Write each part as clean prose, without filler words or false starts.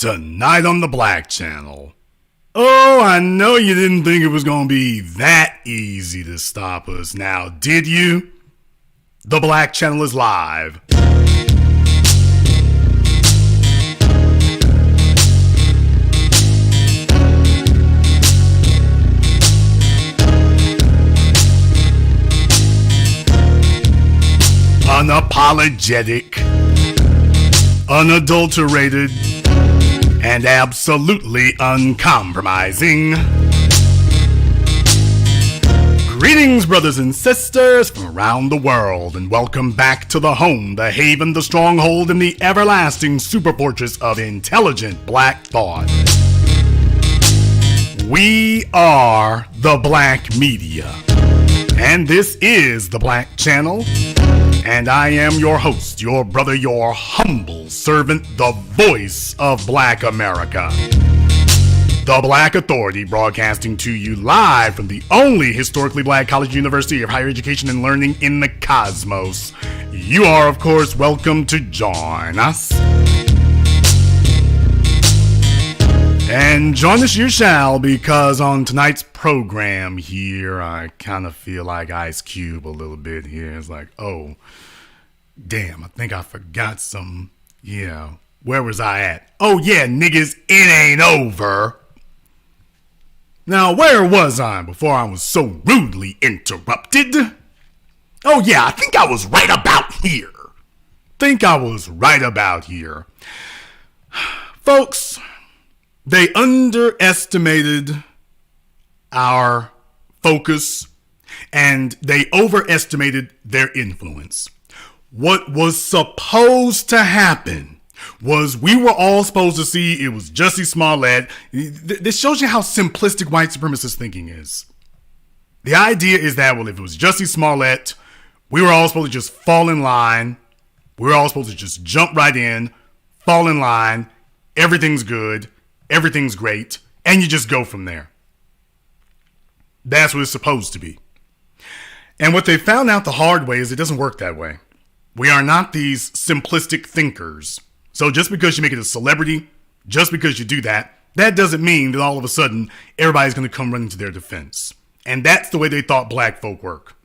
Tonight on the Black Channel. Oh, I know you didn't think it was going to be that easy to stop us now, did you? The Black Channel is live. Unapologetic, unadulterated, and absolutely uncompromising. Greetings, brothers and sisters from around the world, and welcome back to the home, the haven, the stronghold, and the everlasting superfortress of intelligent black thought. We are the Black Media, and this is the Black Channel. And I am your host, your brother, your humble servant, the voice of Black America. The Black Authority, broadcasting to you live from the only historically black college university of higher education and learning in the cosmos. You are, of course, welcome to join us. And join us you shall, because on tonight's program here, I kind of feel like Ice Cube a little bit here. It's like, oh, damn, I think I forgot some. Yeah, where was I at? Oh, yeah, niggas, it ain't over. Now, where was I before I was so rudely interrupted? Oh, yeah, I think I was right about here. Folks, they underestimated our focus, and they overestimated their influence. What was supposed to happen was we were all supposed to see it was Jussie Smollett. This shows you how simplistic white supremacist thinking is. The idea is that, well, if it was Jussie Smollett, we were all supposed to just fall in line. We were all supposed to just jump right in, fall in line. Everything's good. Everything's great. And you just go from there. That's what it's supposed to be. And what they found out the hard way is it doesn't work that way. We are not these simplistic thinkers. So just because you make it a celebrity, just because you do that, that doesn't mean that all of a sudden everybody's going to come running to their defense. And that's the way they thought black folk work.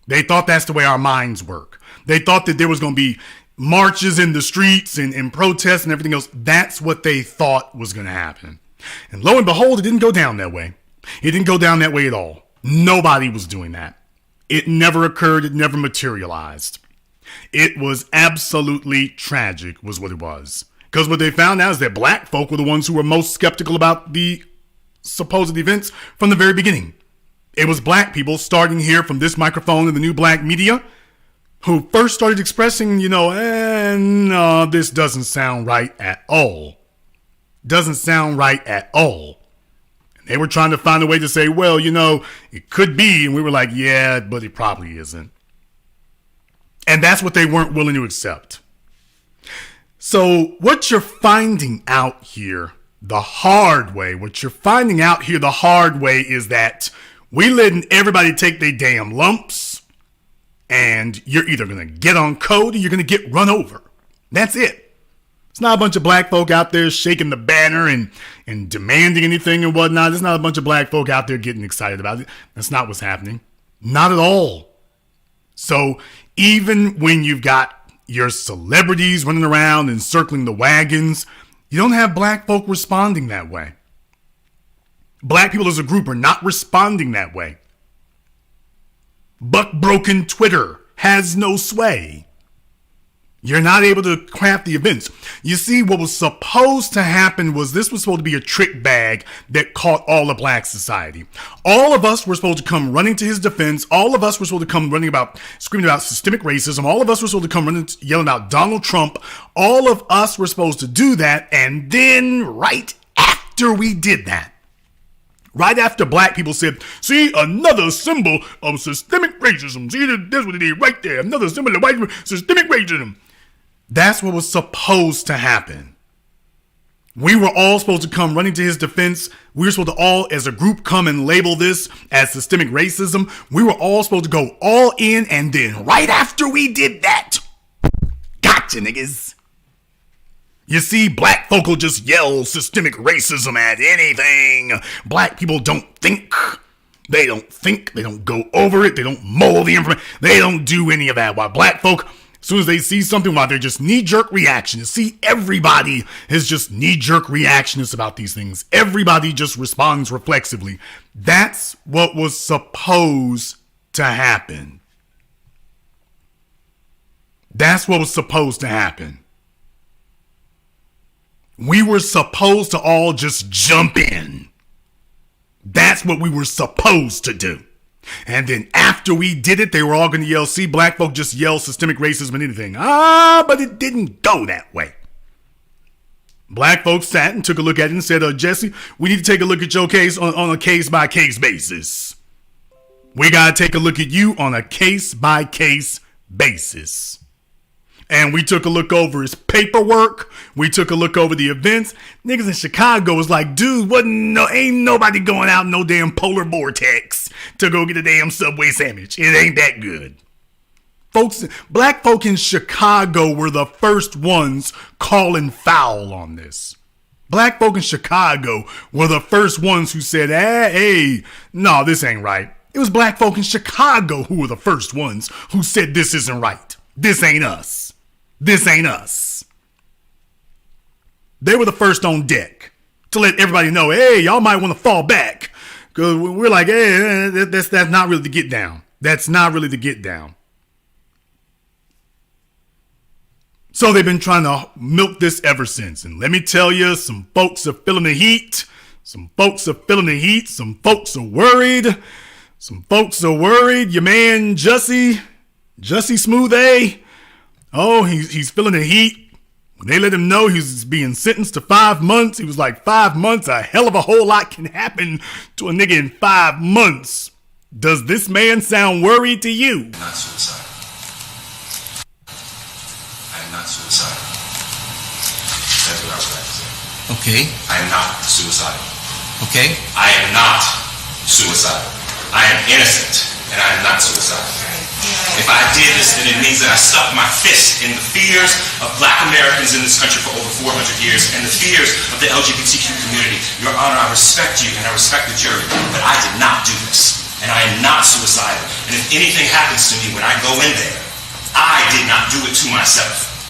They thought that's the way our minds work. They thought that there was going to be marches in the streets and protests and everything else. That's what they thought was going to happen. And lo and behold, it didn't go down that way. It didn't go down that way at all. Nobody was doing that. It never occurred. It never materialized. It was absolutely tragic, was what it was. Because what they found out is that black folk were the ones who were most skeptical about the supposed events from the very beginning. It was black people starting here from this microphone in the new Black Media who first started expressing, no, this doesn't sound right at all. Doesn't sound right at all. And they were trying to find a way to say, well, it could be. And we were like, yeah, but it probably isn't. And that's what they weren't willing to accept. So what you're finding out here the hard way, is that we letting everybody take their damn lumps, and you're either going to get on code or you're going to get run over. That's it. It's not a bunch of black folk out there shaking the banner and demanding anything and whatnot. There's not a bunch of black folk out there getting excited about it. That's not what's happening. Not at all. So even when you've got your celebrities running around and circling the wagons, you don't have black folk responding that way. Black people as a group are not responding that way. Buck-broken Twitter has no sway. You're not able to craft the events. You see, what was supposed to happen was this was supposed to be a trick bag that caught all of black society. All of us were supposed to come running to his defense. All of us were supposed to come screaming about systemic racism. All of us were supposed to come running, yelling about Donald Trump. All of us were supposed to do that. And then right after we did that, right after black people said, see, another symbol of systemic racism. See, that's what it is right there. Another symbol of white systemic racism. That's what was supposed to happen. We were all supposed to come running to his defense. We were supposed to all, as a group, come and label this as systemic racism. We were all supposed to go all in, and then right after we did that, gotcha, niggas. You see, black folk will just yell systemic racism at anything. Black people don't think. They don't think. They don't go over it. They don't mull the information. They don't do any of that. While black folk, as soon as they see something, while they're just knee-jerk reactionists. See, everybody is just knee-jerk reactionists about these things. Everybody just responds reflexively. That's what was supposed to happen. That's what was supposed to happen. We were supposed to all just jump in. That's what we were supposed to do. And then after we did it, they were all going to yell, see, black folk just yell systemic racism and anything. But it didn't go that way. Black folks sat and took a look at it and said, Jussie, we need to take a look at your case on a case-by-case basis. We got to take a look at you on a case-by-case basis. And we took a look over his paperwork. We took a look over the events. Niggas in Chicago was like, dude, ain't nobody going out in no damn polar vortex to go get a damn Subway sandwich. It ain't that good. Black folk in Chicago were the first ones calling foul on this. Black folk in Chicago were the first ones who said, hey, no, this ain't right. It was black folk in Chicago who were the first ones who said this isn't right. This ain't us. This ain't us. They were the first on deck to let everybody know, hey, y'all might want to fall back. Because we're like, hey, that's not really the get down. That's not really the get down. So they've been trying to milk this ever since. And let me tell you, some folks are feeling the heat. Some folks are feeling the heat. Some folks are worried. Some folks are worried. Your man, Jussie Smooth A. Oh, he's feeling the heat. When they let him know he was being sentenced to 5 months, he was like, 5 months? A hell of a whole lot can happen to a nigga in 5 months. Does this man sound worried to you? Not suicidal. I am not suicidal. That's what I was about to say. Okay. I am not suicidal. Okay. I am not suicidal. I am innocent, and I am not suicidal. If I did this, then it means that I stuck my fist in the fears of black Americans in this country for over 400 years and the fears of the LGBTQ community. Your Honor, I respect you and I respect the jury, but I did not do this. And I am not suicidal. And if anything happens to me when I go in there, I did not do it to myself.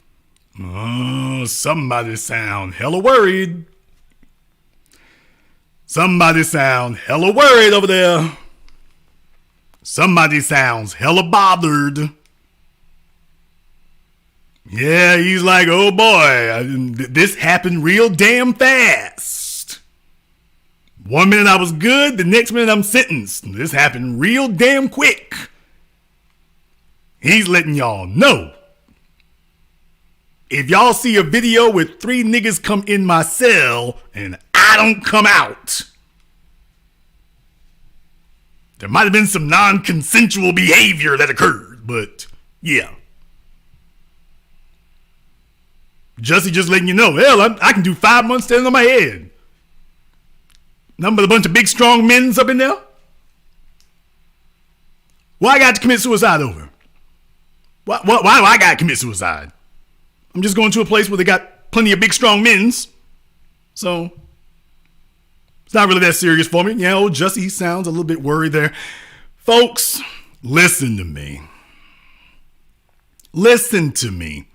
Oh, somebody sound hella worried. Somebody sound hella worried over there. Somebody sounds hella bothered. Yeah, he's like, oh boy, this happened real damn fast. 1 minute I was good, the next minute I'm sentenced. This happened real damn quick. He's letting y'all know. If y'all see a video with 3 niggas come in my cell and I don't come out, there might have been some non-consensual behavior that occurred, but yeah. Jussie just letting you know, hell, I can do 5 months standing on my head. Nothing but a bunch of big, strong men's up in there. Why I got to commit suicide over? Why do I got to commit suicide? I'm just going to a place where they got plenty of big, strong men's. So it's not really that serious for me. Yeah, old Jussie sounds a little bit worried there. Folks, listen to me. Listen to me.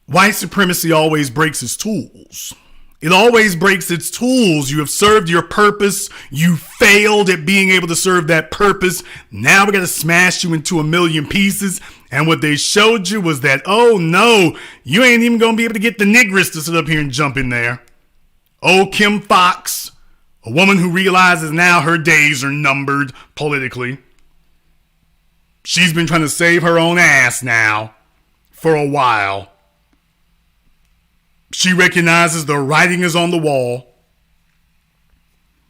White supremacy always breaks its tools. It always breaks its tools. You have served your purpose. You failed at being able to serve that purpose. Now we're going to smash you into a million pieces. And what they showed you was that, oh no, you ain't even going to be able to get the niggers to sit up here and jump in there. Oh, Kim Foxx, a woman who realizes now her days are numbered politically. She's been trying to save her own ass now for a while. She recognizes the writing is on the wall.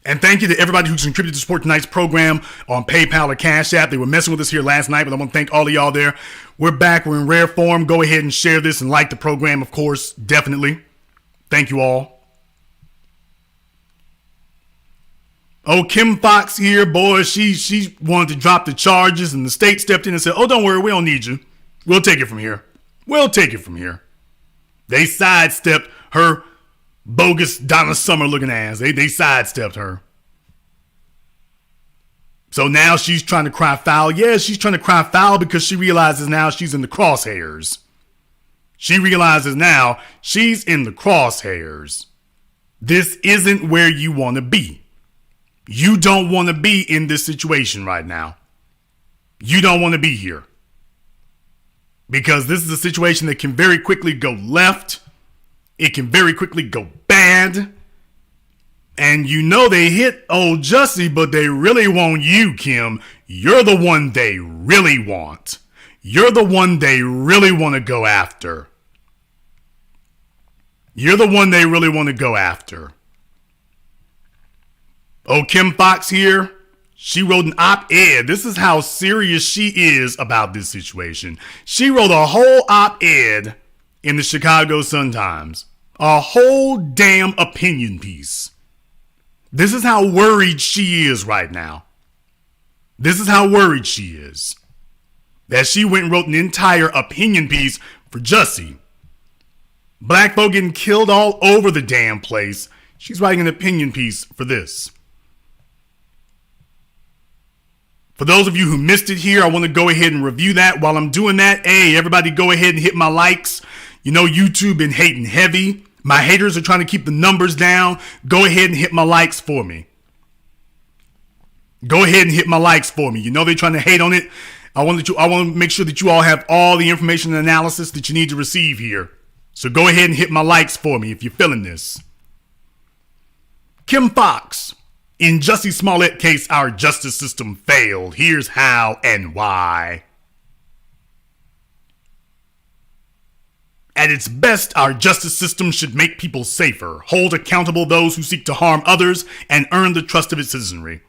And thank you to everybody who's contributed to support tonight's program on PayPal or Cash App. They were messing with us here last night, but I want to thank all of y'all there. We're back. We're in rare form. Go ahead and share this and like the program, of course, definitely. Thank you all. Oh, Kim Foxx here, boy, she wanted to drop the charges, and the state stepped in and said, oh, don't worry, we don't need you. We'll take it from here. We'll take it from here. They sidestepped her bogus Donna Summer looking ass. They sidestepped her. So now she's trying to cry foul. Yeah, she's trying to cry foul because she realizes now she's in the crosshairs. She realizes now she's in the crosshairs. This isn't where you want to be. You don't want to be in this situation right now. You don't want to be here. Because this is a situation that can very quickly go left. It can very quickly go bad. And you know they hit old Jussie, but they really want you, Kim. You're the one they really want. You're the one they really want to go after. You're the one they really want to go after. Oh, Kim Foxx here. She wrote an op-ed. This is how serious she is about this situation. She wrote a whole op-ed in the Chicago Sun-Times. A whole damn opinion piece. This is how worried she is right now. This is how worried she is. That she went and wrote an entire opinion piece for Jussie. Black folk getting killed all over the damn place. She's writing an opinion piece for this. For those of you who missed it here, I want to go ahead and review that. While I'm doing that, hey, everybody go ahead and hit my likes. You know, YouTube been hating heavy. My haters are trying to keep the numbers down. Go ahead and hit my likes for me. Go ahead and hit my likes for me. You know they're trying to hate on it. I want to make sure that you all have all the information and analysis that you need to receive here. So go ahead and hit my likes for me if you're feeling this. Kim Foxx. In Jussie Smollett case, our justice system failed. Here's how and why. At its best, our justice system should make people safer, hold accountable those who seek to harm others, and earn the trust of its citizenry.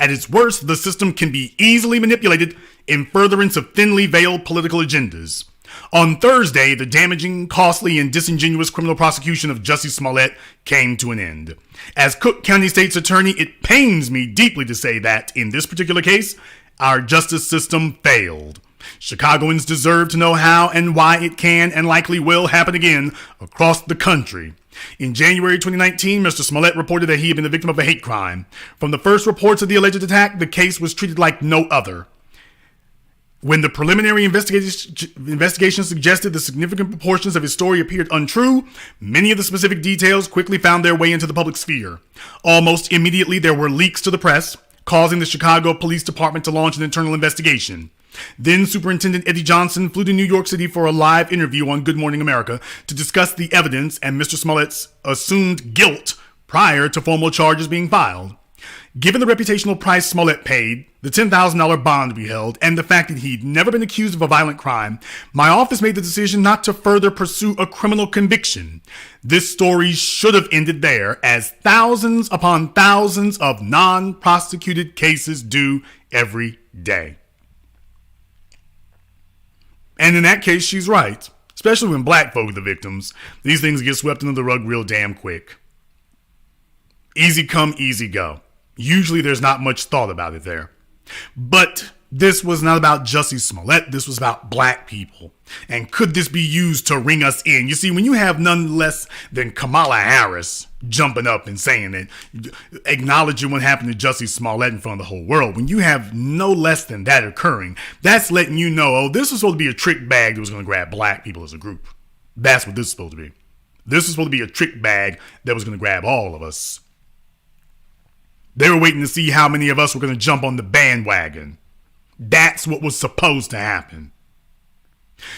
At its worst, the system can be easily manipulated in furtherance of thinly veiled political agendas. On Thursday, the damaging, costly, and disingenuous criminal prosecution of Jussie Smollett came to an end. As Cook County State's attorney, it pains me deeply to say that, in this particular case, our justice system failed. Chicagoans deserve to know how and why it can and likely will happen again across the country. In January 2019, Mr. Smollett reported that he had been the victim of a hate crime. From the first reports of the alleged attack, the case was treated like no other. When the preliminary investigation suggested the significant proportions of his story appeared untrue, many of the specific details quickly found their way into the public sphere. Almost immediately, there were leaks to the press, causing the Chicago Police Department to launch an internal investigation. Then Superintendent Eddie Johnson flew to New York City for a live interview on Good Morning America to discuss the evidence and Mr. Smollett's assumed guilt prior to formal charges being filed. Given the reputational price Smollett paid, the $10,000 bond we held, and the fact that he'd never been accused of a violent crime, my office made the decision not to further pursue a criminal conviction. This story should have ended there, as thousands upon thousands of non-prosecuted cases do every day. And in that case, she's right. Especially when black folk are the victims. These things get swept under the rug real damn quick. Easy come, easy go. Usually there's not much thought about it there. But this was not about Jussie Smollett. This was about black people. And could this be used to ring us in? You see, when you have none less than Kamala Harris jumping up and saying that, acknowledging what happened to Jussie Smollett in front of the whole world, when you have no less than that occurring, that's letting you know, oh, this was supposed to be a trick bag that was going to grab black people as a group. That's what this is supposed to be. This is supposed to be a trick bag that was going to grab all of us. They were waiting to see how many of us were going to jump on the bandwagon. That's what was supposed to happen.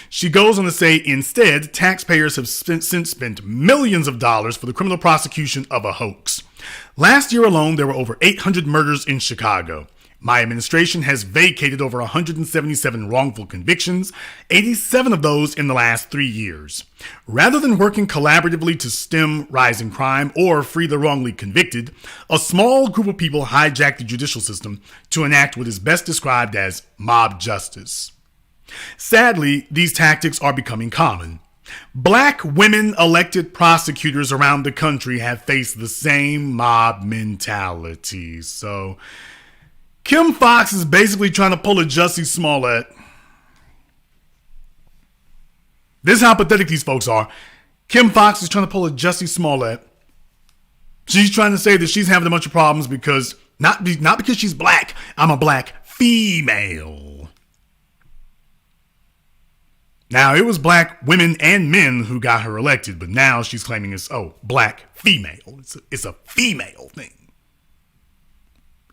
She goes on to say, instead, taxpayers have since spent millions of dollars for the criminal prosecution of a hoax. Last year alone, there were over 800 murders in Chicago. My administration has vacated over 177 wrongful convictions, 87 of those in the last 3 years. Rather than working collaboratively to stem rising crime or free the wrongly convicted, a small group of people hijacked the judicial system to enact what is best described as mob justice. Sadly, these tactics are becoming common. Black women elected prosecutors around the country have faced the same mob mentality. So Kim Foxx is basically trying to pull a Jussie Smollett. This is how pathetic these folks are. Kim Foxx is trying to pull a Jussie Smollett. She's trying to say that she's having a bunch of problems because, not because she's black. I'm a black female. Now, it was black women and men who got her elected, but now she's claiming it's, black female. It's a female thing.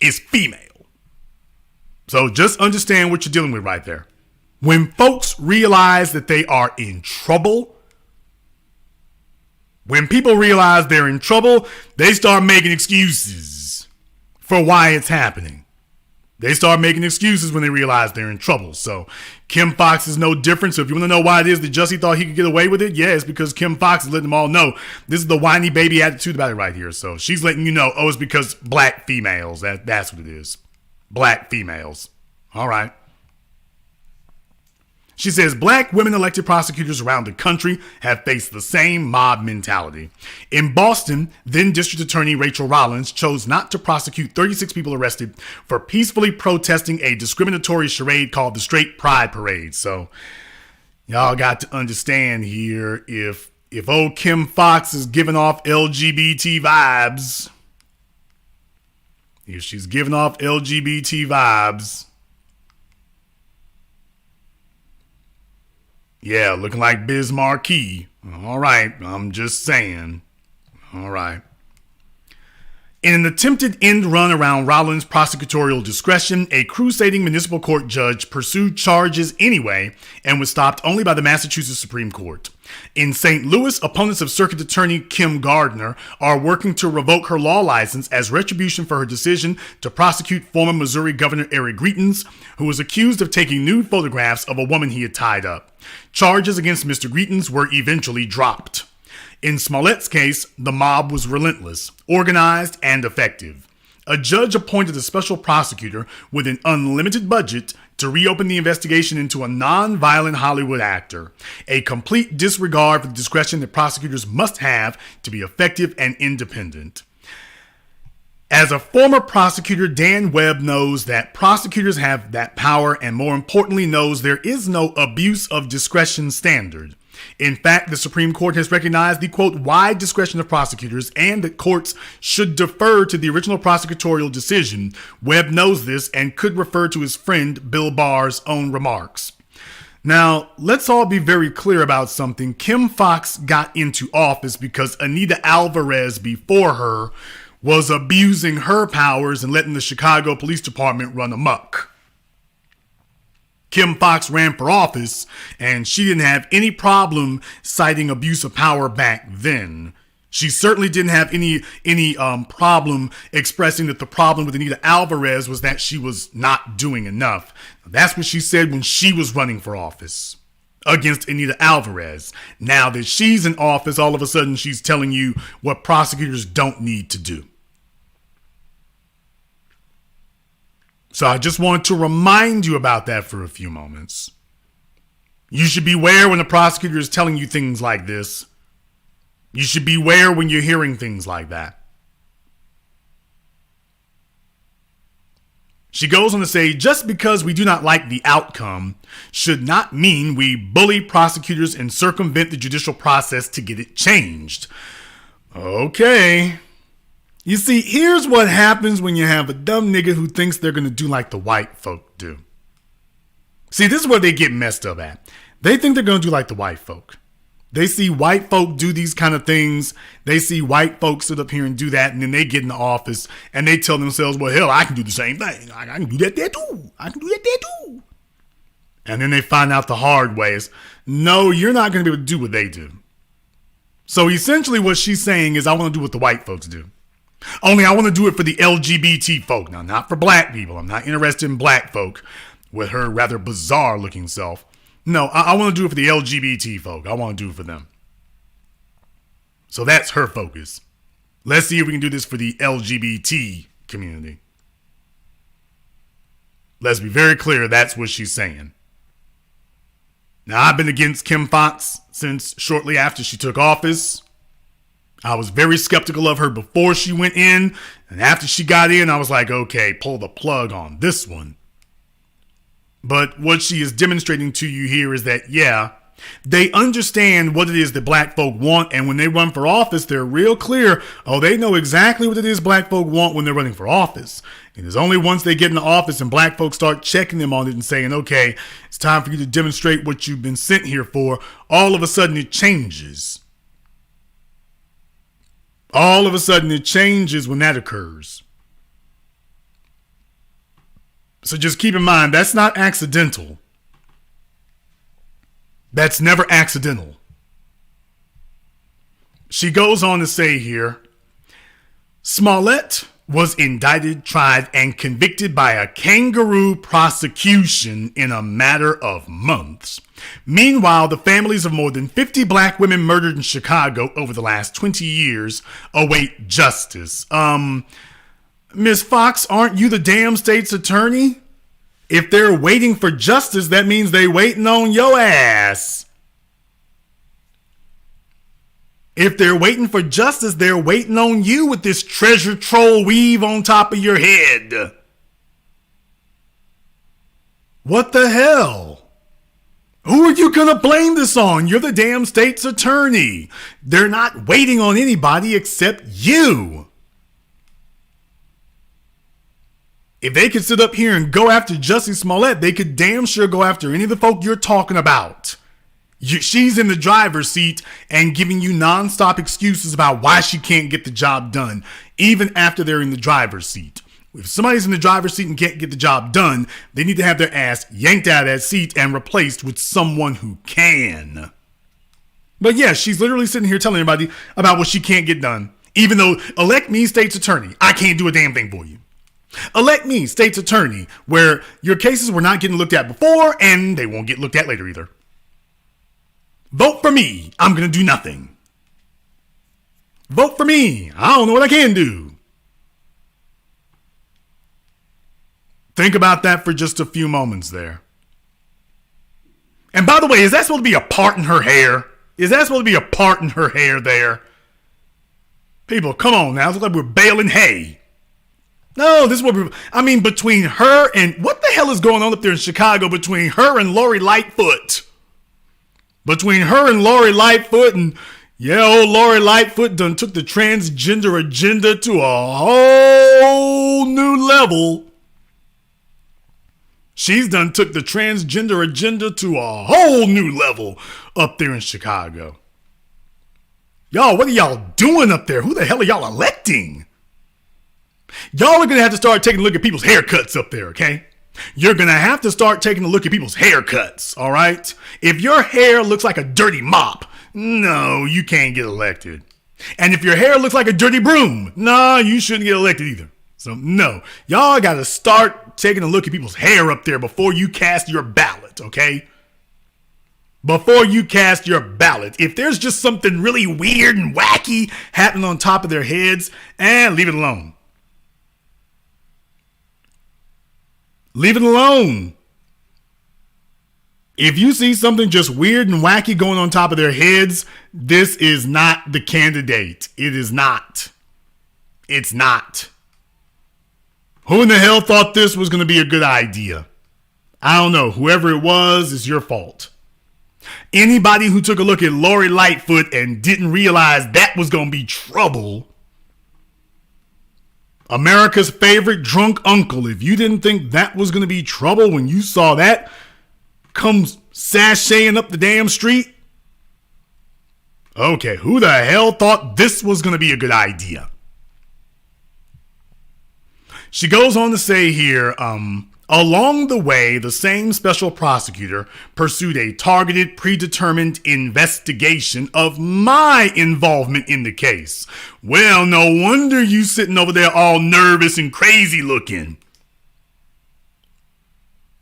It's female. So just understand what you're dealing with right there. When folks realize that they are in trouble, when people realize they're in trouble, they start making excuses for why it's happening. They start making excuses when they realize they're in trouble. So Kim Foxx is no different. So if you want to know why it is that Jussie thought he could get away with it, yeah, it's because Kim Foxx is letting them all know this is the whiny baby attitude about it right here. So she's letting you know, it's because black females. That's what it is. Black females. All right. She says black women elected prosecutors around the country have faced the same mob mentality. In Boston, then District Attorney Rachel Rollins chose not to prosecute 36 people arrested for peacefully protesting a discriminatory charade called the Straight Pride Parade. So y'all got to understand here, if old Kim Foxx is giving off LGBT vibes, if she's giving off LGBT vibes, yeah, looking like Biz Marquis. All right, I'm just saying. All right. In an attempted end run around Rollins' prosecutorial discretion, a crusading municipal court judge pursued charges anyway and was stopped only by the Massachusetts Supreme Court. In St. Louis, opponents of Circuit Attorney Kim Gardner are working to revoke her law license as retribution for her decision to prosecute former Missouri Governor Eric Greitens, who was accused of taking nude photographs of a woman he had tied up. Charges against Mr. Greitens were eventually dropped. In Smollett's case, the mob was relentless, organized, and effective. A judge appointed a special prosecutor with an unlimited budget to reopen the investigation into a non-violent Hollywood actor, a complete disregard for the discretion that prosecutors must have to be effective and independent. As a former prosecutor, Dan Webb knows that prosecutors have that power and, more importantly, knows there is no abuse of discretion standard. In fact, the Supreme Court has recognized the, quote, wide discretion of prosecutors and that courts should defer to the original prosecutorial decision. Webb knows this and could refer to his friend Bill Barr's own remarks. Now, let's all be very clear about something. Kim Foxx got into office because Anita Alvarez before her was abusing her powers and letting the Chicago Police Department run amok. Kim Foxx ran for office, and she didn't have any problem citing abuse of power back then. She certainly didn't have any problem expressing that the problem with Anita Alvarez was that she was not doing enough. That's what she said when she was running for office against Anita Alvarez. Now that she's in office, all of a sudden she's telling you what prosecutors don't need to do. So I just wanted to remind you about that for a few moments. You should beware when the prosecutor is telling you things like this. You should beware when you're hearing things like that. She goes on to say, just because we do not like the outcome should not mean we bully prosecutors and circumvent the judicial process to get it changed. Okay. You see, here's what happens when you have a dumb nigga who thinks they're going to do like the white folk do. See, this is where they get messed up at. They think they're going to do like the white folk. They see white folk do these kind of things. They see white folks sit up here and do that, and then they get in the office and they tell themselves, well, hell, I can do the same thing. I can do that there too. I can do that there too. And then they find out the hard way is, no, you're not going to be able to do what they do. So essentially what she's saying is, I want to do what the white folks do. Only I want to do it for the LGBT folk. Now, not for black people. I'm not interested in black folk with her rather bizarre looking self. No, I want to do it for the LGBT folk. I want to do it for them. So that's her focus. Let's see if we can do this for the LGBT community. Let's be very clear, that's what she's saying. Now, I've been against Kim Foxx since shortly after she took office. I was very skeptical of her before she went in, and after she got in, I was like, okay, pull the plug on this one. But what she is demonstrating to you here is that, yeah, They understand what it is that black folk want, and when they run for office, they're real clear. Oh, they know exactly what it is black folk want when they're running for office. And it's only once they get in the office and black folks start checking them on it and saying, okay, it's time for you to demonstrate what you've been sent here for, all of a sudden it changes. All of a sudden it changes when that occurs. So just keep in mind, that's not accidental. That's never accidental. She goes on to say here, Smollett was indicted, tried, and convicted by a kangaroo prosecution in a matter of months. Meanwhile, the families of more than 50 black women murdered in Chicago over the last 20 years await justice. Miss Foxx, aren't you the damn state's attorney? If they're waiting for justice, that means they waiting on your ass. If they're waiting for justice, they're waiting on you with this treasure troll weave on top of your head. What the hell? Who are you gonna blame this on? You're the damn state's attorney. They're not waiting on anybody except you. If they could sit up here and go after Jussie Smollett, they could damn sure go after any of the folk you're talking about. She's in the driver's seat and giving you nonstop excuses about why she can't get the job done, even after they're in the driver's seat. If somebody's in the driver's seat and can't get the job done, they need to have their ass yanked out of that seat and replaced with someone who can. But yeah, she's literally sitting here telling everybody about what she can't get done. Even though, elect me state's attorney, I can't do a damn thing for you. Elect me state's attorney, where your cases were not getting looked at before and they won't get looked at later either. Vote for me. I'm going to do nothing. Vote for me. I don't know what I can do. Think about that for just a few moments there. And by the way, is that supposed to be a part in her hair? Is that supposed to be a part in her hair there? People, come on now. It looks like we're baling hay. No, this is what between her and what the hell is going on up there in Chicago between her and Lori Lightfoot? Between her and Lori Lightfoot, and yeah, old Lori Lightfoot done took the transgender agenda to a whole new level. She's done took the transgender agenda to a whole new level up there in Chicago. Y'all, what are y'all doing up there? Who the hell are y'all electing? Y'all are going to have to start taking a look at people's haircuts up there, okay? You're going to have to start taking a look at people's haircuts, all right? If your hair looks like a dirty mop, no, you can't get elected. And if your hair looks like a dirty broom, no, you shouldn't get elected either. So, no, y'all got to start taking a look at people's hair up there before you cast your ballot, okay? Before you cast your ballot. If there's just something really weird and wacky happening on top of their heads, leave it alone. Leave it alone. If you see something just weird and wacky going on top of their heads, this is not the candidate. It is not. It's not. Who in the hell thought this was going to be a good idea? I don't know. Whoever it was, it's your fault. Anybody who took a look at Lori Lightfoot and didn't realize that was going to be trouble, America's favorite drunk uncle, if you didn't think that was going to be trouble when you saw that come sashaying up the damn street, okay, who the hell thought this was going to be a good idea? She goes on to say here, along the way, the same special prosecutor pursued a targeted, predetermined investigation of my involvement in the case. Well, no wonder you sitting over there all nervous and crazy looking.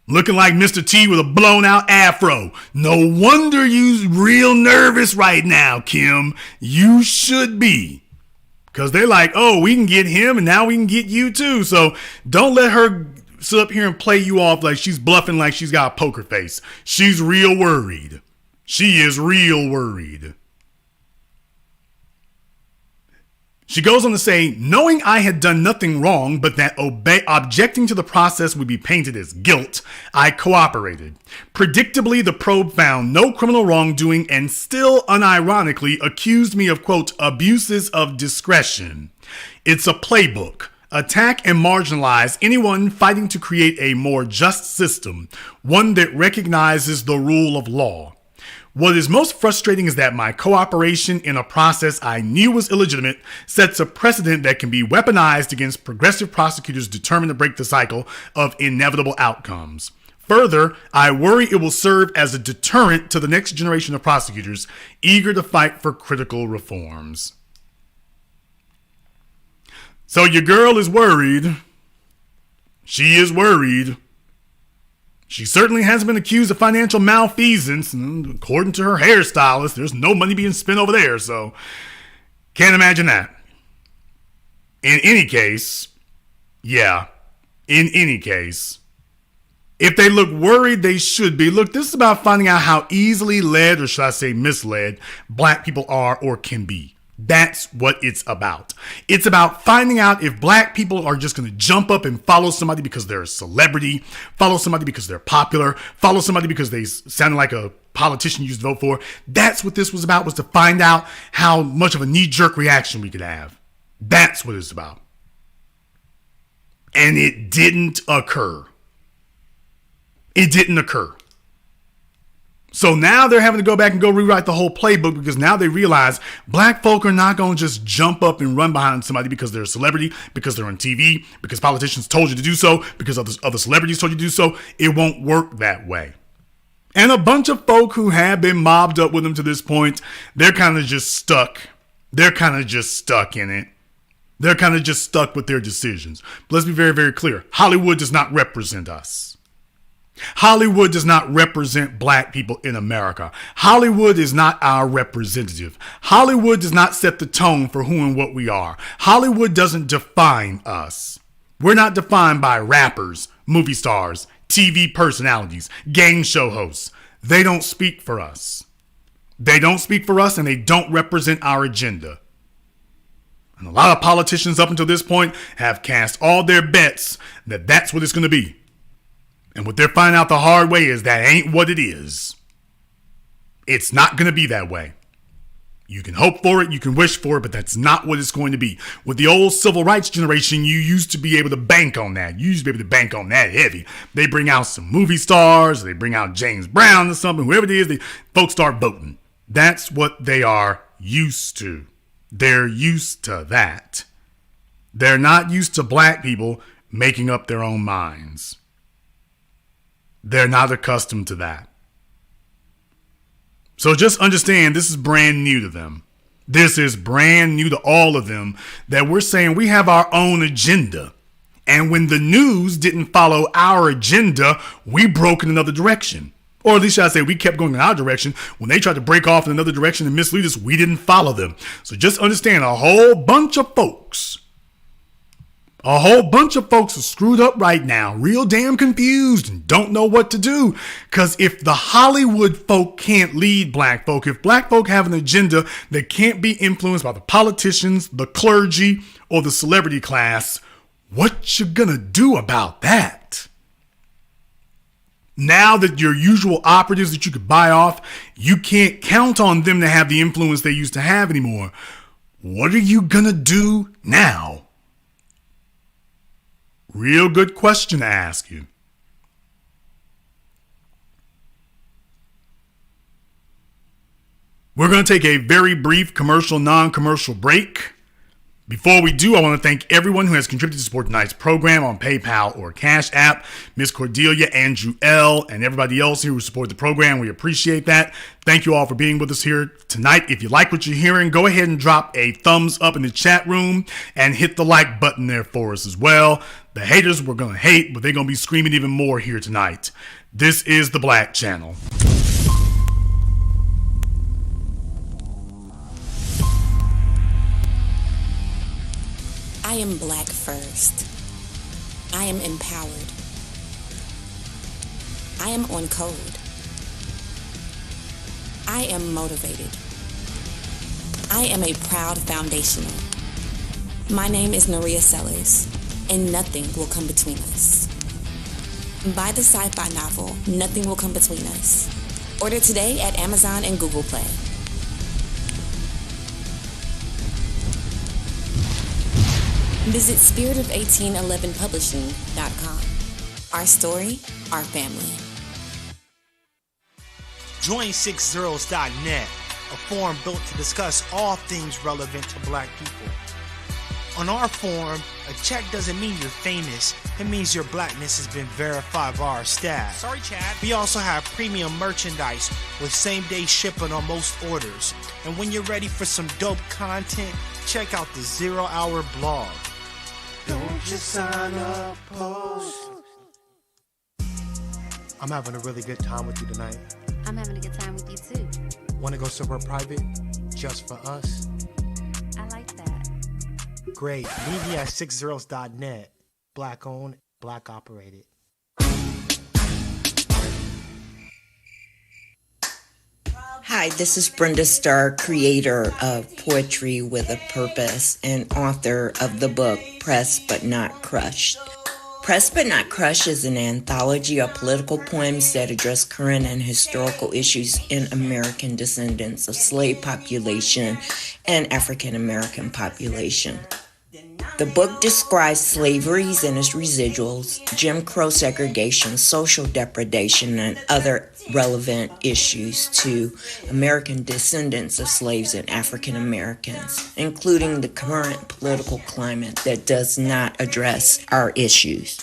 Looking like Mr. T with a blown out afro. No wonder you real nervous right now, Kim. You should be. Because they're like, oh, we can get him and now we can get you too. So don't let her sit up here and play you off like she's bluffing like she's got a poker face. She's real worried. She is real worried. She goes on to say, knowing I had done nothing wrong, but that objecting to the process would be painted as guilt, I cooperated. Predictably, the probe found no criminal wrongdoing and still unironically accused me of, quote, abuses of discretion. It's a playbook. Attack and marginalize anyone fighting to create a more just system, one that recognizes the rule of law. What is most frustrating is that my cooperation in a process I knew was illegitimate sets a precedent that can be weaponized against progressive prosecutors determined to break the cycle of inevitable outcomes. Further, I worry it will serve as a deterrent to the next generation of prosecutors eager to fight for critical reforms. So your girl is worried. She is worried. She certainly hasn't been accused of financial malfeasance, and according to her hairstylist, there's no money being spent over there, so can't imagine that. In any case, if they look worried, they should be. Look, this is about finding out how easily led, or should I say misled, black people are or can be. That's what it's about. It's about finding out if black people are just going to jump up and follow somebody because they're a celebrity, follow somebody because they're popular, follow somebody because they sound like a politician you used to vote for. That's what this was about, was to find out how much of a knee-jerk reaction we could have. That's what it's about. And it didn't occur. It didn't occur. So now they're having to go back and go rewrite the whole playbook because now they realize black folk are not going to just jump up and run behind somebody because they're a celebrity, because they're on TV, because politicians told you to do so, because other celebrities told you to do so. It won't work that way. And a bunch of folk who have been mobbed up with them to this point, they're kind of just stuck. They're kind of just stuck in it. They're kind of just stuck with their decisions. But let's be very, very clear. Hollywood does not represent us. Hollywood does not represent black people in America. Hollywood is not our representative. Hollywood does not set the tone for who and what we are. Hollywood doesn't define us. We're not defined by rappers, movie stars, TV personalities, game show hosts. They don't speak for us. They don't speak for us, and they don't represent our agenda. And a lot of politicians up until this point have cast all their bets that that's what it's going to be. And what they're finding out the hard way is that ain't what it is. It's not going to be that way. You can hope for it, you can wish for it, but that's not what it's going to be. With the old civil rights generation, you used to be able to bank on that. You used to be able to bank on that heavy. They bring out some movie stars, they bring out James Brown or something, whoever it is, folks start voting. That's what they are used to. They're used to that. They're not used to black people making up their own minds. They're not accustomed to that. So just understand, this is brand new to them. This is brand new to all of them, that we're saying we have our own agenda. And when the news didn't follow our agenda, we broke in another direction. Or at least I say we kept going in our direction. When they tried to break off in another direction and mislead us, we didn't follow them. So just understand, a whole bunch of folks are screwed up right now, real damn confused and don't know what to do. Because if the Hollywood folk can't lead black folk, if black folk have an agenda that can't be influenced by the politicians, the clergy, or the celebrity class, what you gonna do about that? Now that your usual operatives that you could buy off, you can't count on them to have the influence they used to have anymore. What are you gonna do now? Real good question to ask you. We're going to take a very brief commercial, non-commercial break. Before we do, I want to thank everyone who has contributed to support tonight's program on PayPal or Cash App. Miss Cordelia, Andrew L., and everybody else here who support the program. We appreciate that. Thank you all for being with us here tonight. If you like what you're hearing, go ahead and drop a thumbs up in the chat room and hit the like button there for us as well. The haters were going to hate, but they're going to be screaming even more here tonight. This is The Black Channel. I am black first. I am empowered. I am on code. I am motivated. I am a proud foundational. My name is Maria Sellers, and nothing will come between us. Buy the sci-fi novel, Nothing Will Come Between Us. Order today at Amazon and Google Play. Visit spiritofo1811publishing.com. Our story, our family. Join sixzeros.net, a forum built to discuss all things relevant to Black people. On our forum, a check doesn't mean you're famous. It means your Blackness has been verified by our staff. Sorry, Chad. We also have premium merchandise with same-day shipping on most orders. And when you're ready for some dope content, check out the 0 Hour blog. Don't just sign up, post. I'm having a really good time with you tonight. I'm having a good time with you too. Want to go somewhere private? Just for us? I like that. Great. Meet me at sixzeros.net. Black owned, Black operated. Hi, this is Brenda Starr, creator of Poetry with a Purpose and author of the book Pressed But Not Crushed. Pressed But Not Crushed is an anthology of political poems that address current and historical issues in American descendants of slave population and African American population. The book describes slaveries and its residuals, Jim Crow segregation, social depredation, and other relevant issues to American descendants of slaves and African Americans, including the current political climate that does not address our issues.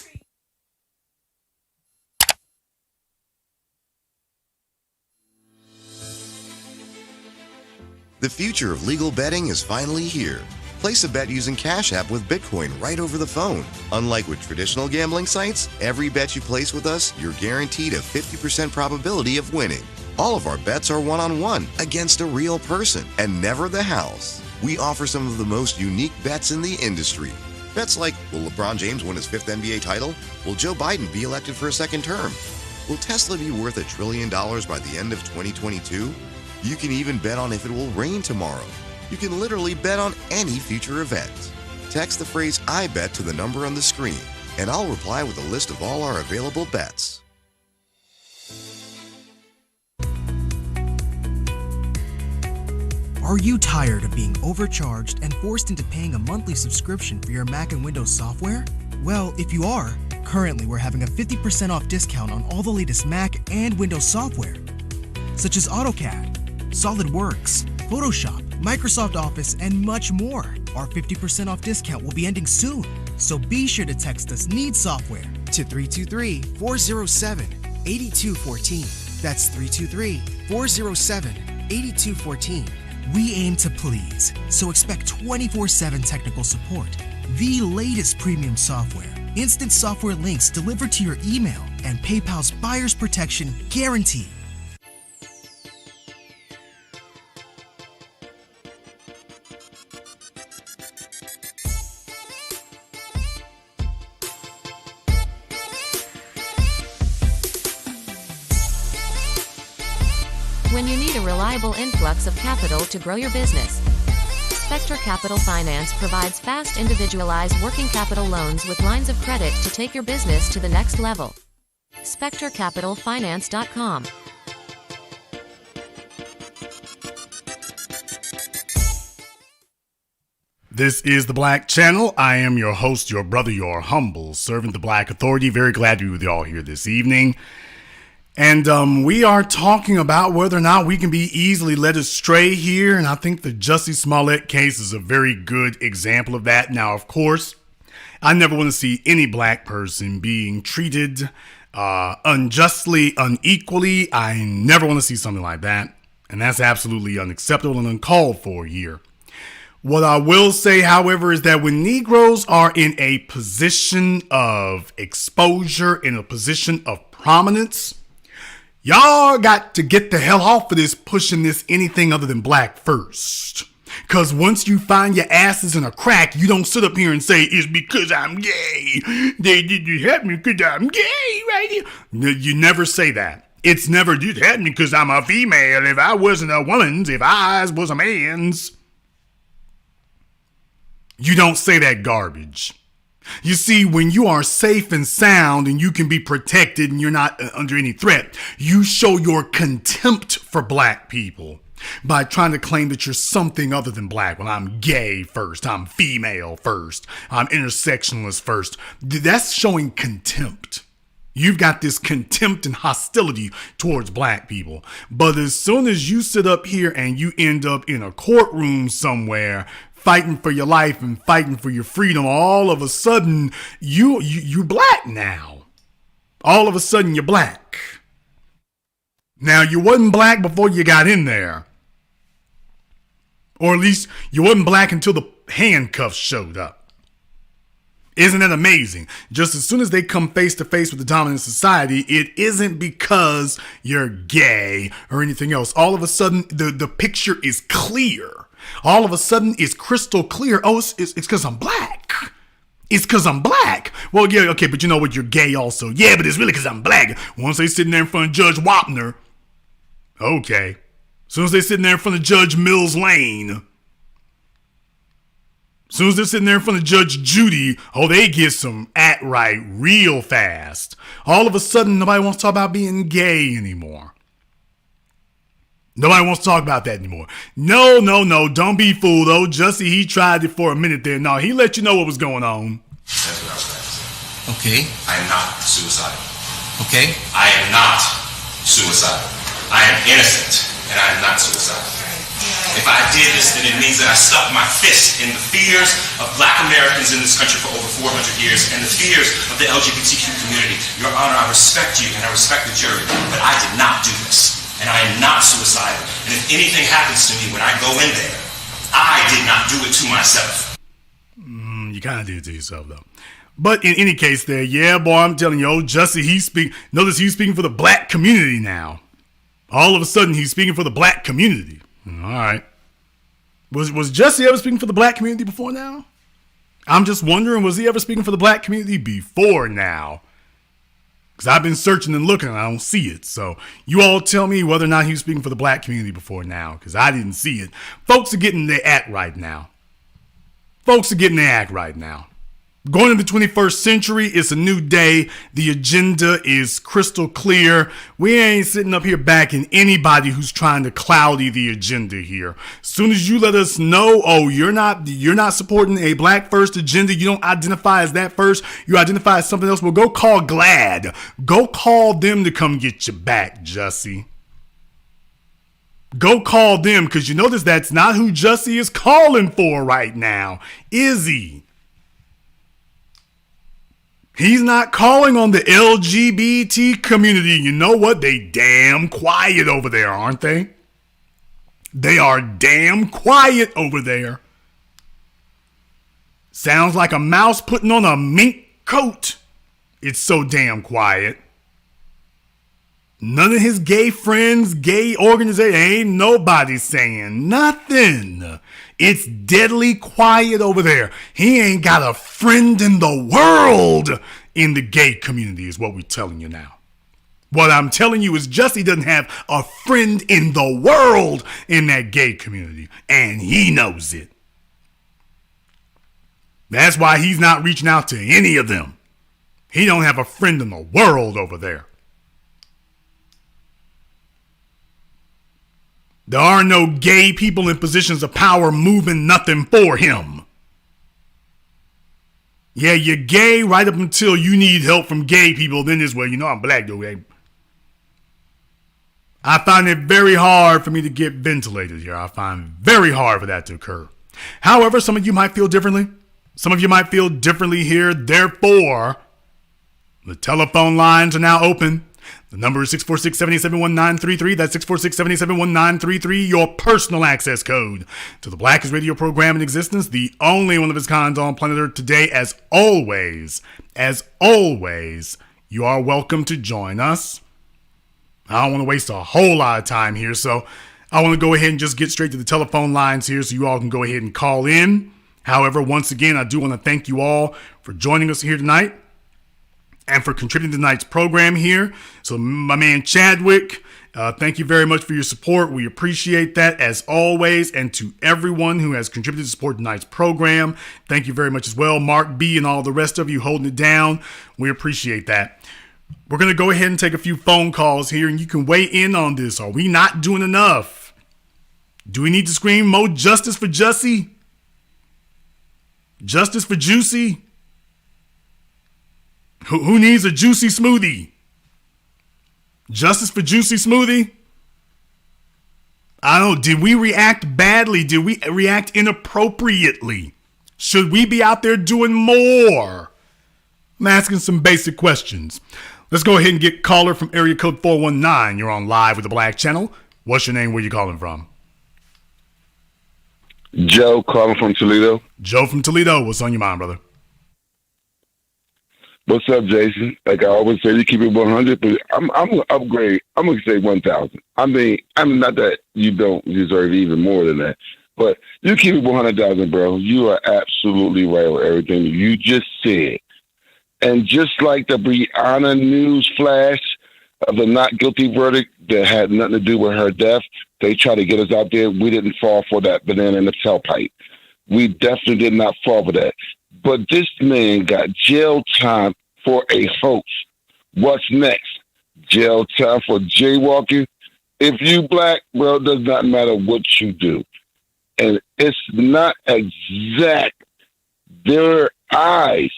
The future of legal betting is finally here. Place a bet using CashApp with Bitcoin right over the phone. Unlike with traditional gambling sites, every bet you place with us, you're guaranteed a 50% probability of winning. All of our bets are one-on-one against a real person and never the house. We offer some of the most unique bets in the industry. Bets like, will LeBron James win his 5th NBA title? Will Joe Biden be elected for a second term? Will Tesla be worth $1 trillion by the end of 2022? You can even bet on if it will rain tomorrow. You can literally bet on any future event. Text the phrase I bet to the number on the screen, and I'll reply with a list of all our available bets. Are you tired of being overcharged and forced into paying a monthly subscription for your Mac and Windows software? Well, if you are, currently we're having a 50% off discount on all the latest Mac and Windows software, such as AutoCAD, SolidWorks, Photoshop, Microsoft Office, and much more. Our 50% off discount will be ending soon, so be sure to text us NEED SOFTWARE to 323-407-8214. That's 323-407-8214. We aim to please, so expect 24/7 technical support, the latest premium software, instant software links delivered to your email, and PayPal's buyer's protection guarantee. When you need a reliable influx of capital to grow your business, Spectre Capital Finance provides fast, individualized working capital loans with lines of credit to take your business to the next level. SpectreCapitalFinance.com. This is The Black Channel. I am your host, your brother, your humble servant, the Black Authority. Very glad to be with you all here this evening. And we are talking about whether or not we can be easily led astray here. And I think the Jussie Smollett case is a very good example of that. Now, of course, I never want to see any black person being treated unjustly, unequally. I never want to see something like that. And that's absolutely unacceptable and uncalled for here. What I will say, however, is that when Negroes are in a position of exposure, in a position of prominence, y'all got to get the hell off of this pushing this anything other than black first. Because once you find your asses in a crack, you don't sit up here and say, it's because I'm gay. They didn't help me because I'm gay, right? You never say that. It's never, it happened because I'm a female. If I wasn't a woman's, if I was a man's. You don't say that garbage. You see, when you are safe and sound and you can be protected and you're not under any threat, you show your contempt for black people by trying to claim that you're something other than black. Well, I'm gay first, I'm female first, I'm intersectionalist first. That's showing contempt. You've got this contempt and hostility towards black people. But as soon as you sit up here and you end up in a courtroom somewhere fighting for your life and fighting for your freedom, all of a sudden you're black now. All of a sudden you're black. Now, you wasn't black before you got in there. Or at least you wasn't black until the handcuffs showed up. Isn't that amazing? Just as soon as they come face to face with the dominant society, it isn't because you're gay or anything else. All of a sudden, the picture is clear. All of a sudden, it's crystal clear. Oh, it's because I'm black. It's because I'm black. Well, yeah, okay, but you know what? You're gay also. Yeah, but it's really because I'm black. Once they sitting there in front of Judge Wapner, okay. As soon as they're sitting there in front of Judge Mills Lane, as soon as they're sitting there in front of Judge Judy, oh, they get some act right real fast. All of a sudden, nobody wants to talk about being gay anymore. Nobody wants to talk about that anymore. No, don't be fooled, though. Jussie, he tried it for a minute there. No, he let you know what was going on. That's what I was trying to say. Okay. I am not suicidal. Okay. I am not suicidal. I am innocent, and I am not suicidal. If I did this, then it means that I stuck my fist in the fears of black Americans in this country for over 400 years and the fears of the LGBTQ community. Your Honor, I respect you and I respect the jury, but I did not do this. And I am not suicidal. And if anything happens to me when I go in there, I did not do it to myself. You kind of did it to yourself, though. But in any case there, yeah, boy, I'm telling you, old Jussie, notice he's speaking for the black community now. All of a sudden, he's speaking for the black community. All right. Was Jussie ever speaking for the black community before now? I'm just wondering, was he ever speaking for the black community before now? Because I've been searching and looking and I don't see it. So you all tell me whether or not he was speaking for the black community before now, because I didn't see it. Folks are getting their act right now. Going into the 21st century, it's a new day. The agenda is crystal clear. We ain't sitting up here backing anybody who's trying to cloudy the agenda here. As soon as you let us know, oh, you're not supporting a black first agenda, you don't identify as that first, you identify as something else, well, go call GLAAD. Go call them to come get you back, Jussie. Go call them, because you notice that's not who Jussie is calling for right now, is he? He's not calling on the LGBT community. You know what? They damn quiet over there, aren't they? They are damn quiet over there. Sounds like a mouse putting on a mink coat. It's so damn quiet. None of his gay friends, gay organization, ain't nobody saying nothing. It's deadly quiet over there. He ain't got a friend in the world in the gay community is what we're telling you now. What I'm telling you is Jussie doesn't have a friend in the world in that gay community, and he knows it. That's why he's not reaching out to any of them. He don't have a friend in the world over there. There are no gay people in positions of power moving nothing for him. Yeah, you're gay right up until you need help from gay people. Then it's, well, you know I'm black though. I find it very hard for me to get ventilated here. I find it very hard for that to occur. However, some of you might feel differently. Some of you might feel differently here. Therefore, the telephone lines are now open. The number is 646-787-1933. That's 646-787-1933. Your personal access code to the blackest radio program in existence, the only one of its kind on planet Earth today. As always, you are welcome to join us. I don't want to waste a whole lot of time here, so I want to go ahead and just get straight to the telephone lines here so you all can go ahead and call in. However, once again, I do want to thank you all for joining us here tonight and for contributing to tonight's program here. So my man Chadwick Thank you very much for your support. We appreciate that as always. And to everyone who has contributed to support tonight's program, thank you very much as well. Mark B and all the rest of you holding it down. We appreciate that. We're going to go ahead and take a few phone calls here, and you can weigh in on this. Are we not doing enough? Do we need to scream more justice for Jussie? Justice for Juicy? Who needs a juicy smoothie? Justice for Juicy Smoothie? I don't know. Did we react badly? Did we react inappropriately? Should we be out there doing more? I'm asking some basic questions. Let's go ahead and get caller from area code 419. You're on live with the Black Channel. What's your name? Where you calling from? Joe, calling from Toledo. Joe from Toledo. What's on your mind, brother? What's up, Jason? Like I always say, you keep it 100, but I'm gonna upgrade. I'm gonna say 1,000. I mean not that you don't deserve even more than that, but you keep it 100,000, bro. You are absolutely right with everything you just said. And just like the Brianna news flash of the not guilty verdict that had nothing to do with her death, they tried to get us out there. We didn't fall for that banana in the tailpipe. We definitely did not fall for that. But this man got jail time for a hoax. What's next? Jail time for jaywalking? If you black, well, it does not matter what you do. And it's not exact. Their eyes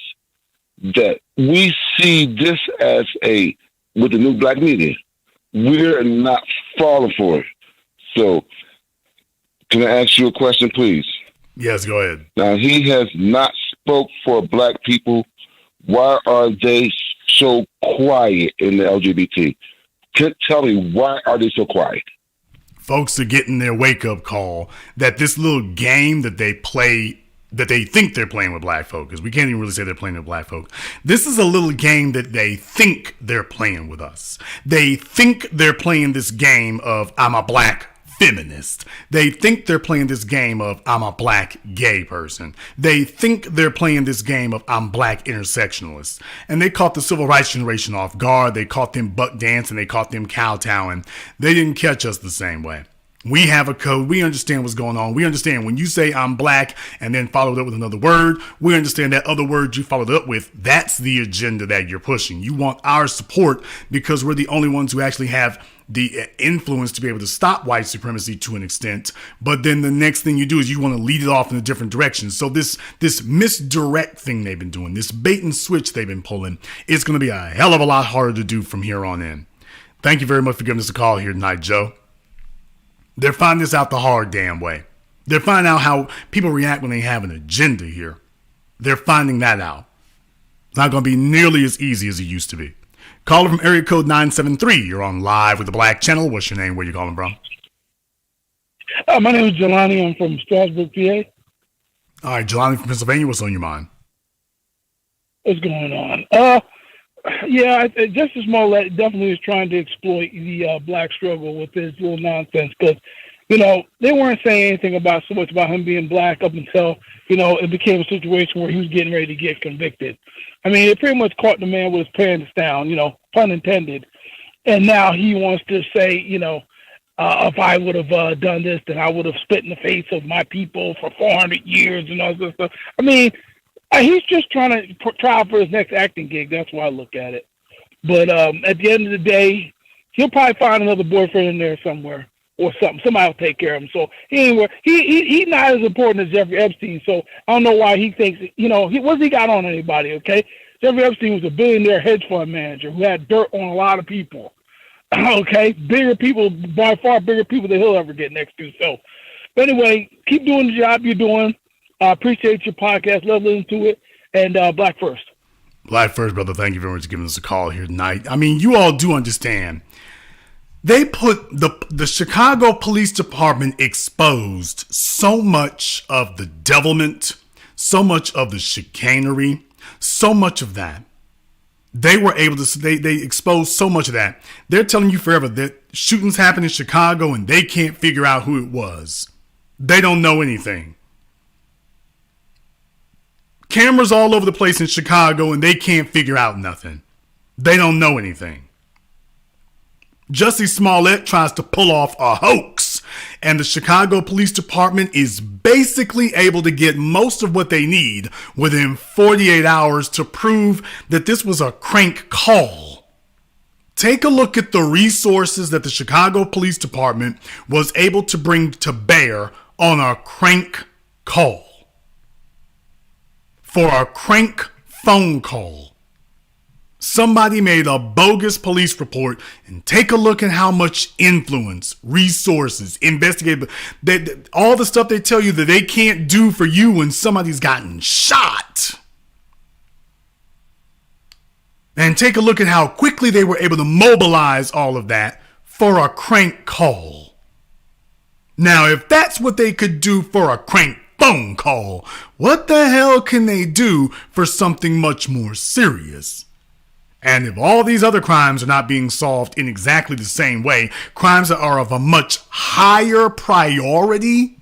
that we see this as with the new black media. We're not falling for it. So, can I ask you a question, please? Yes, go ahead. Now, he has not spoke for black people. Why are they so quiet in the LGBT? Tell me, why are they so quiet? Folks are getting their wake-up call that this little game that they play, that they think they're playing with black folk, because we can't even really say they're playing with black folk. This is a little game that they think they're playing with us. They think they're playing this game of I'm a black feminist. They think they're playing this game of I'm a black gay person. They think they're playing this game of I'm black intersectionalist. And they caught the civil rights generation off guard. They caught them buck dancing. They caught them kowtowing. They didn't catch us the same way. We have a code. We understand what's going on. We understand when you say I'm black and then followed up with another word, we understand that other word you followed up with, that's the agenda that you're pushing. You want our support because we're the only ones who actually have the influence to be able to stop white supremacy to an extent. But then the next thing you do is you want to lead it off in a different direction. So this misdirect thing they've been doing, this bait and switch they've been pulling, it's going to be a hell of a lot harder to do from here on in. Thank you very much for giving us a call here tonight, Joe. They're finding this out the hard damn way. They're finding out how people react when they have an agenda here. They're finding that out. It's not going to be nearly as easy as it used to be. Caller from area code 973. You're on live with the Black Channel. What's your name? Where you calling from? My name is Jelani. I'm from Strasburg, PA. All right, Jelani from Pennsylvania. What's on your mind? What's going on? Justice Smollett definitely is trying to exploit the black struggle with his little nonsense because, they weren't saying anything so much about him being black up until, it became a situation where he was getting ready to get convicted. I mean, it pretty much caught the man with his pants down, pun intended. And now he wants to say, if I would have done this, then I would have spit in the face of my people for 400 years and all this stuff. I mean, he's just trying to try for his next acting gig. That's why I look at it. But at the end of the day, he'll probably find another boyfriend in there somewhere or something. Somebody will take care of him. So he's not as important as Jeffrey Epstein. So I don't know why he thinks, what's he got on anybody, okay? Jeffrey Epstein was a billionaire hedge fund manager who had dirt on a lot of people. Okay? Bigger people, by far bigger people than he'll ever get next to. So anyway, keep doing the job you're doing. I appreciate your podcast. Love listening to it. And Black First. Black First, brother. Thank you very much for giving us a call here tonight. I mean, you all do understand. They put the Chicago Police Department exposed so much of the devilment, so much of the chicanery, so much of that. They were able to, they exposed so much of that. They're telling you forever that shootings happen in Chicago and they can't figure out who it was. They don't know anything. Cameras all over the place in Chicago and they can't figure out nothing. They don't know anything. Jussie Smollett tries to pull off a hoax, and the Chicago Police Department is basically able to get most of what they need within 48 hours to prove that this was a crank call. Take a look at the resources that the Chicago Police Department was able to bring to bear on a crank call. For a crank phone call, somebody made a bogus police report, and take a look at how much influence, resources, investigative, all the stuff they tell you that they can't do for you when somebody's gotten shot. And take a look at how quickly they were able to mobilize all of that for a crank call. Now, if that's what they could do for a crank phone call, what the hell can they do for something much more serious? And if all these other crimes are not being solved in exactly the same way, crimes that are of a much higher priority,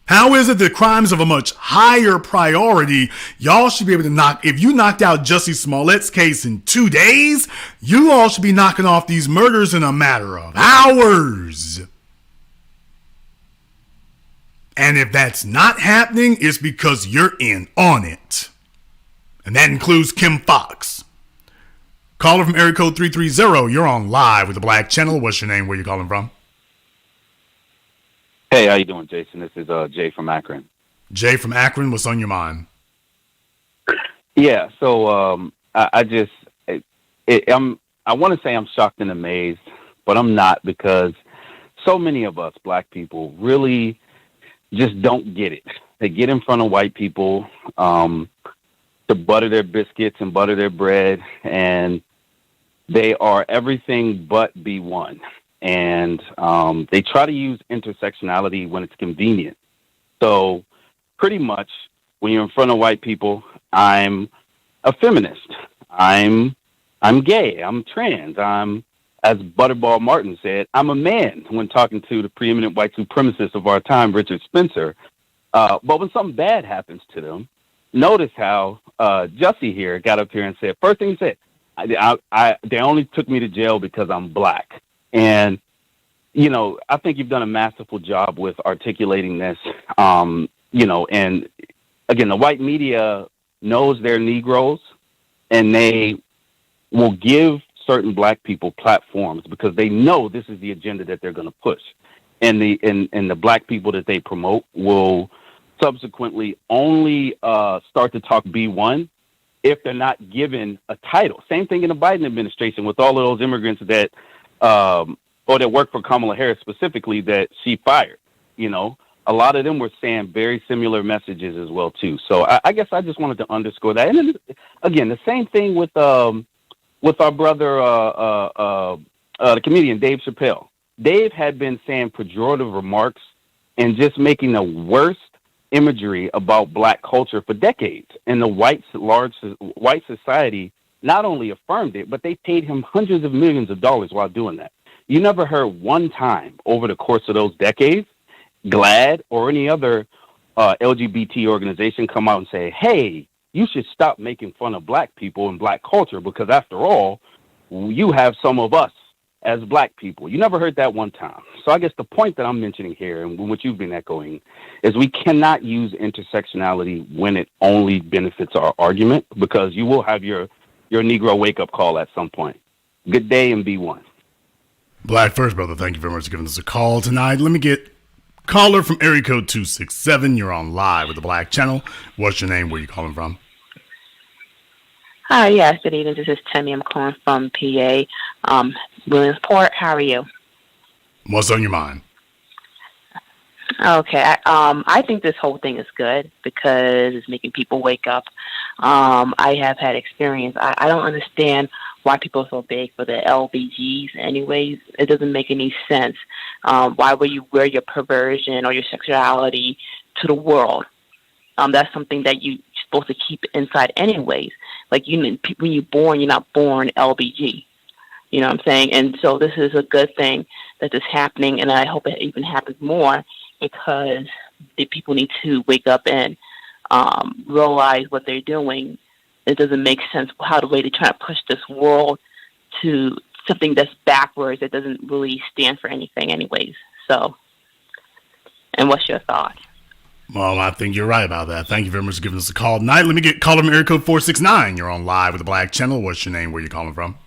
how is it that crimes of a much higher priority, y'all should be able to if you knocked out Jussie Smollett's case in 2 days, you all should be knocking off these murders in a matter of hours. And if that's not happening, it's because you're in on it. And that includes Kim Foxx. Caller from area code 330, you're on live with the Black Channel. What's your name? Where you calling from? Hey, how you doing, Jason? This is Jay from Akron. Jay from Akron, what's on your mind? Yeah, so I want to say I'm shocked and amazed, but I'm not, because so many of us black people really just don't get it. They get in front of white people to butter their biscuits and butter their bread, and they are everything but B1. And they try to use intersectionality when it's convenient. So pretty much when you're in front of white people, I'm a feminist. I'm gay. I'm trans. As Butterball Martin said, I'm a man when talking to the preeminent white supremacist of our time, Richard Spencer. But when something bad happens to them, notice how Jussie here got up here and said, first thing he said, they only took me to jail because I'm black. And, you know, I think you've done a masterful job with articulating this, you know, and again, the white media knows they're Negroes, and they will give certain black people platforms because they know this is the agenda that they're going to push. And the black people that they promote will subsequently only start to talk B1 if they're not given a title. Same thing in the Biden administration with all of those immigrants that or that work for Kamala Harris specifically that she fired. You know, a lot of them were saying very similar messages as well too. So I guess I just wanted to underscore that. And then, again, the same thing with our brother, the comedian Dave Chappelle. Dave had been saying pejorative remarks and just making the worst imagery about black culture for decades. And the white society not only affirmed it, but they paid him hundreds of millions of dollars while doing that. You never heard one time over the course of those decades, GLAAD or any other LGBT organization come out and say, hey, you should stop making fun of black people and black culture because after all, you have some of us as black people. You never heard that one time. So I guess the point that I'm mentioning here and what you've been echoing is we cannot use intersectionality when it only benefits our argument, because you will have your Negro wake-up call at some point. Good day and be one. Black First, brother. Thank you very much for giving us a call tonight. Let me get caller from area code 267. You're on live with the Black Channel. What's your name? Where you calling from? Hi, yes, good evening. This is Tammy. I'm calling from PA, Williamsport. How are you? What's on your mind? Okay, I think this whole thing is good because it's making people wake up. I have had experience. I don't understand why people are so big for the LBGs anyways. It doesn't make any sense. Why would you wear your perversion or your sexuality to the world? That's something that you're supposed to keep inside anyways. Like, when you're born, you're not born LBG. You know what I'm saying? And so this is a good thing that this is happening, and I hope it even happens more because the people need to wake up and realize what they're doing. It doesn't make sense how the way they're trying to push this world to something that's backwards that doesn't really stand for anything anyways. So, and what's your thought? Well, I think you're right about that. Thank you very much for giving us a call tonight. Let me get caller area code 469. You're on live with the Black Channel. What's your name? Where you calling from?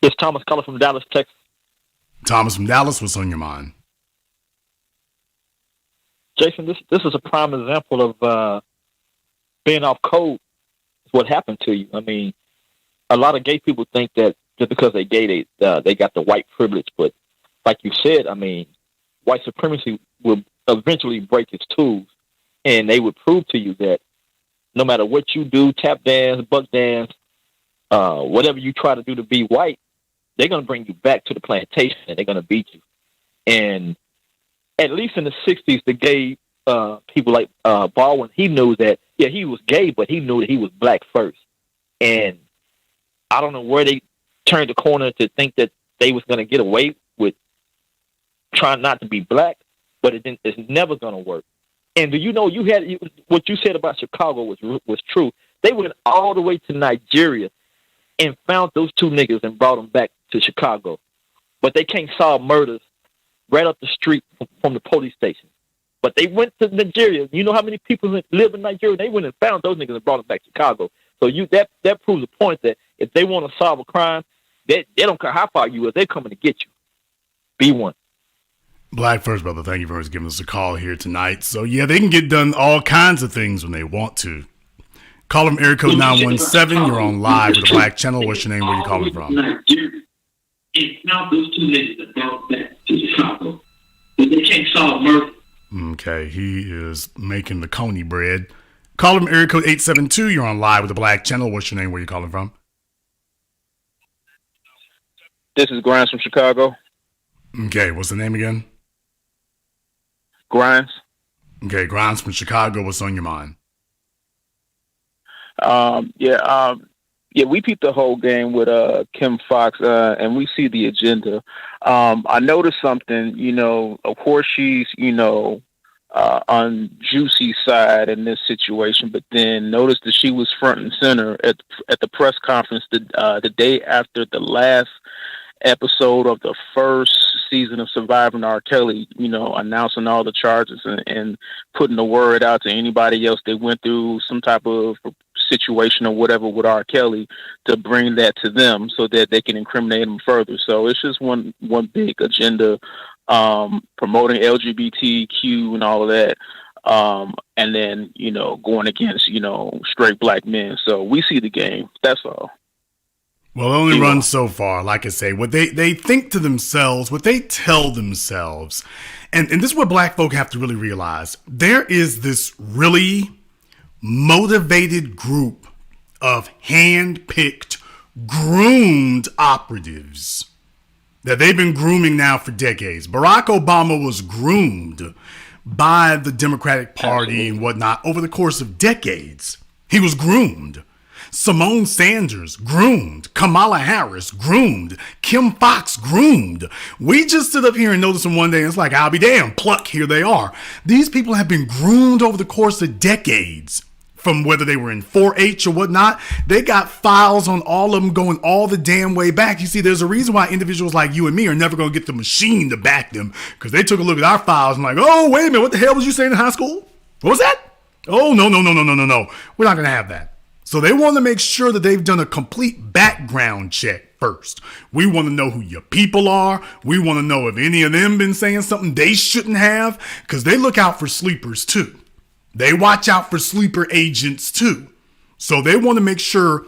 It's Thomas calling from Dallas, Texas. Thomas from Dallas. What's on your mind? Jason, this is a prime example of being off code. What happened to you? I mean, a lot of gay people think that just because they're gay, they got the white privilege. But like you said, I mean, white supremacy will eventually break its tools, and they would prove to you that no matter what you do, tap dance, buck dance, whatever you try to do to be white, they're going to bring you back to the plantation and they're going to beat you. And at least in the 60s, the gay people like Baldwin, he knew that, yeah, he was gay, but he knew that he was black first. And I don't know where they turned the corner to think that they was going to get away with trying not to be black, but it's never going to work. And do you know, what you said about Chicago was true. They went all the way to Nigeria and found those two niggas and brought them back to Chicago. But they can't solve murders right up the street from the police station. But they went to Nigeria. You know how many people live in Nigeria? They went and found those niggas and brought them back to Chicago. So that proves the point that if they want to solve a crime, they don't care how far you are. They're coming to get you. Be one. Black first, brother. Thank you for giving us a call here tonight. So, yeah, they can get done all kinds of things when they want to. Call them area code 917. You're on live with the Black Channel. What's your name? Where you calling from? Now those two niggas that brought back to Chicago, but they can't solve murder. Okay, he is making the coney bread. Call them area code 872. You're on live with the Black Channel. What's your name? Where you calling from? This is Grimes from Chicago. Okay, what's the name again? Grimes. Okay, Grimes from Chicago. What's on your mind? We peeped the whole game with Kim Foxx, and we see the agenda. I noticed something, of course she's, on Jussie's side in this situation, but then noticed that she was front and center at the press conference the day after the last episode of the first season of Surviving R. Kelly, announcing all the charges and putting the word out to anybody else that went through some type of situation or whatever with R. Kelly to bring that to them so that they can incriminate him further. So it's just one big agenda, promoting LGBTQ and all of that. And then, going against, straight black men. So we see the game. That's all. Well, it only runs so far. Like I say, what they think to themselves, what they tell themselves, and this is what black folk have to really realize. There is this really motivated group of hand-picked, groomed operatives that they've been grooming now for decades. Barack Obama was groomed by the Democratic Party and whatnot over the course of decades. He was groomed. Simone Sanders, groomed. Kamala Harris, groomed. Kim Foxx, groomed. We just stood up here and noticed them one day and it's like, I'll be damned, pluck, here they are. These people have been groomed over the course of decades. From whether they were in 4-H or whatnot, they got files on all of them going all the damn way back. You see, there's a reason why individuals like you and me are never going to get the machine to back them, because they took a look at our files and like, oh, wait a minute, what the hell was you saying in high school? What was that? Oh, no. We're not going to have that. So they want to make sure that they've done a complete background check first. We want to know who your people are. We want to know if any of them been saying something they shouldn't have, because they look out for sleepers too. They watch out for sleeper agents too. So they want to make sure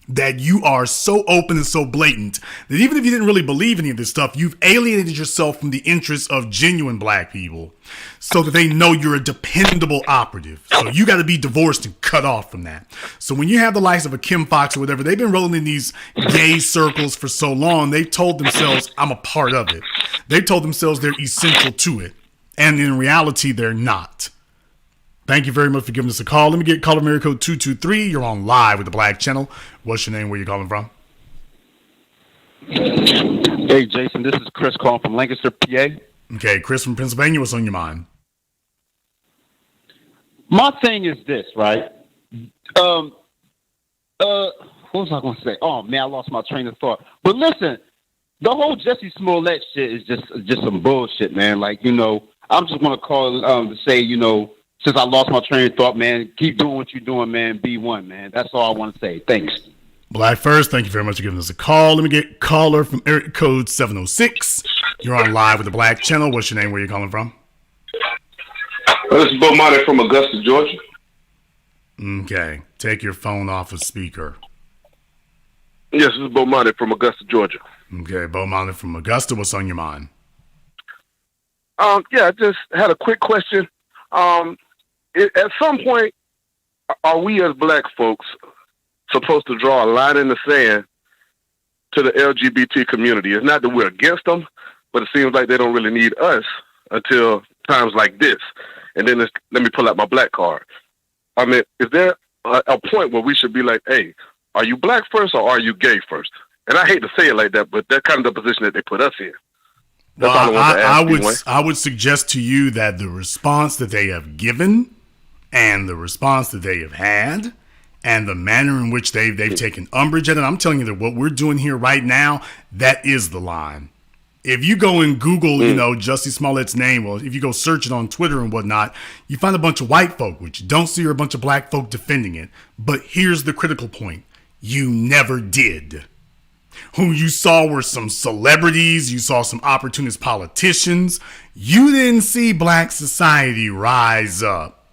that you are so open and so blatant that even if you didn't really believe any of this stuff, you've alienated yourself from the interests of genuine black people so that they know you're a dependable operative. So you got to be divorced and cut off from that. So when you have the likes of a Kim Foxx or whatever, they've been rolling in these gay circles for so long, they've told themselves, I'm a part of it. They've told themselves they're essential to it. And in reality, they're not. Thank you very much for giving us a call. Let me get caller area code 223. You're on live with the Black Channel. What's your name? Where you calling from? Hey, Jason, this is Chris calling from Lancaster, PA. Okay, Chris from Pennsylvania. What's on your mind? My thing is this, right? what was I going to say? Oh man, I lost my train of thought. But listen, the whole Jussie Smollett shit is just some bullshit, man. Like, you know, I'm just going to call to say, you know, since I lost my train of thought, man, keep doing what you're doing, man. Be one, man. That's all I want to say. Thanks. Black First, thank you very much for giving us a call. Let me get caller from area code 706. You're on live with the Black Channel. What's your name? Where you calling from? This is Bo Monty from Augusta, Georgia. Okay. Take your phone off of speaker. Yes, this is Bo Monty from Augusta, Georgia. Okay, Bo Monty from Augusta. What's on your mind? Yeah, I just had a quick question. At some point, are we as black folks supposed to draw a line in the sand to the LGBT community? It's not that we're against them, but it seems like they don't really need us until times like this. And then let me pull out my black card. I mean, is there a point where we should be like, hey, are you black first or are you gay first? And I hate to say it like that, but that's kind of the position that they put us in. That's all I want to ask you, I would suggest to you that the response that they have given and the response that they have had and the manner in which they've taken umbrage at it, I'm telling you that what we're doing here right now, that is the line. If you go and Google, you know, Jussie Smollett's name, or if you go search it on Twitter and whatnot, you find a bunch of white folk, which you don't see a bunch of black folk defending it. But here's the critical point. You never did. Who you saw were some celebrities. You saw some opportunist politicians. You didn't see black society rise up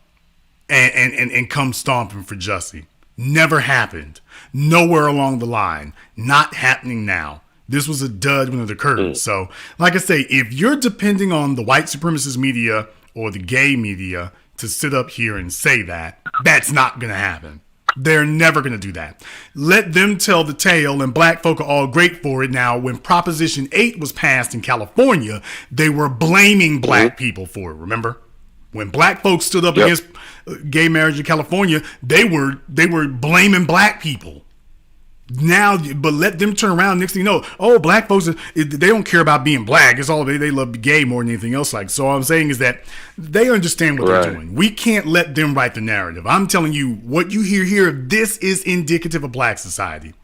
and come stomping for Jussie. Never happened. Nowhere along the line. Not happening now. This was a dud when it occurred. So, like I say, if you're depending on the white supremacist media or the gay media to sit up here and say that, that's not going to happen. They're never going to do that. Let them tell the tale, and black folk are all great for it. Now, when Proposition 8 was passed in California, they were blaming black people for it, remember? When black folks stood up against gay marriage in California, they were blaming black people. Now, but let them turn around. Next thing you know, oh, black folks, they don't care about being black. It's all they love gay more than anything else. Like, so all I'm saying is that they understand what they're doing. We can't let them write the narrative. I'm telling you, what you hear here, this is indicative of black society.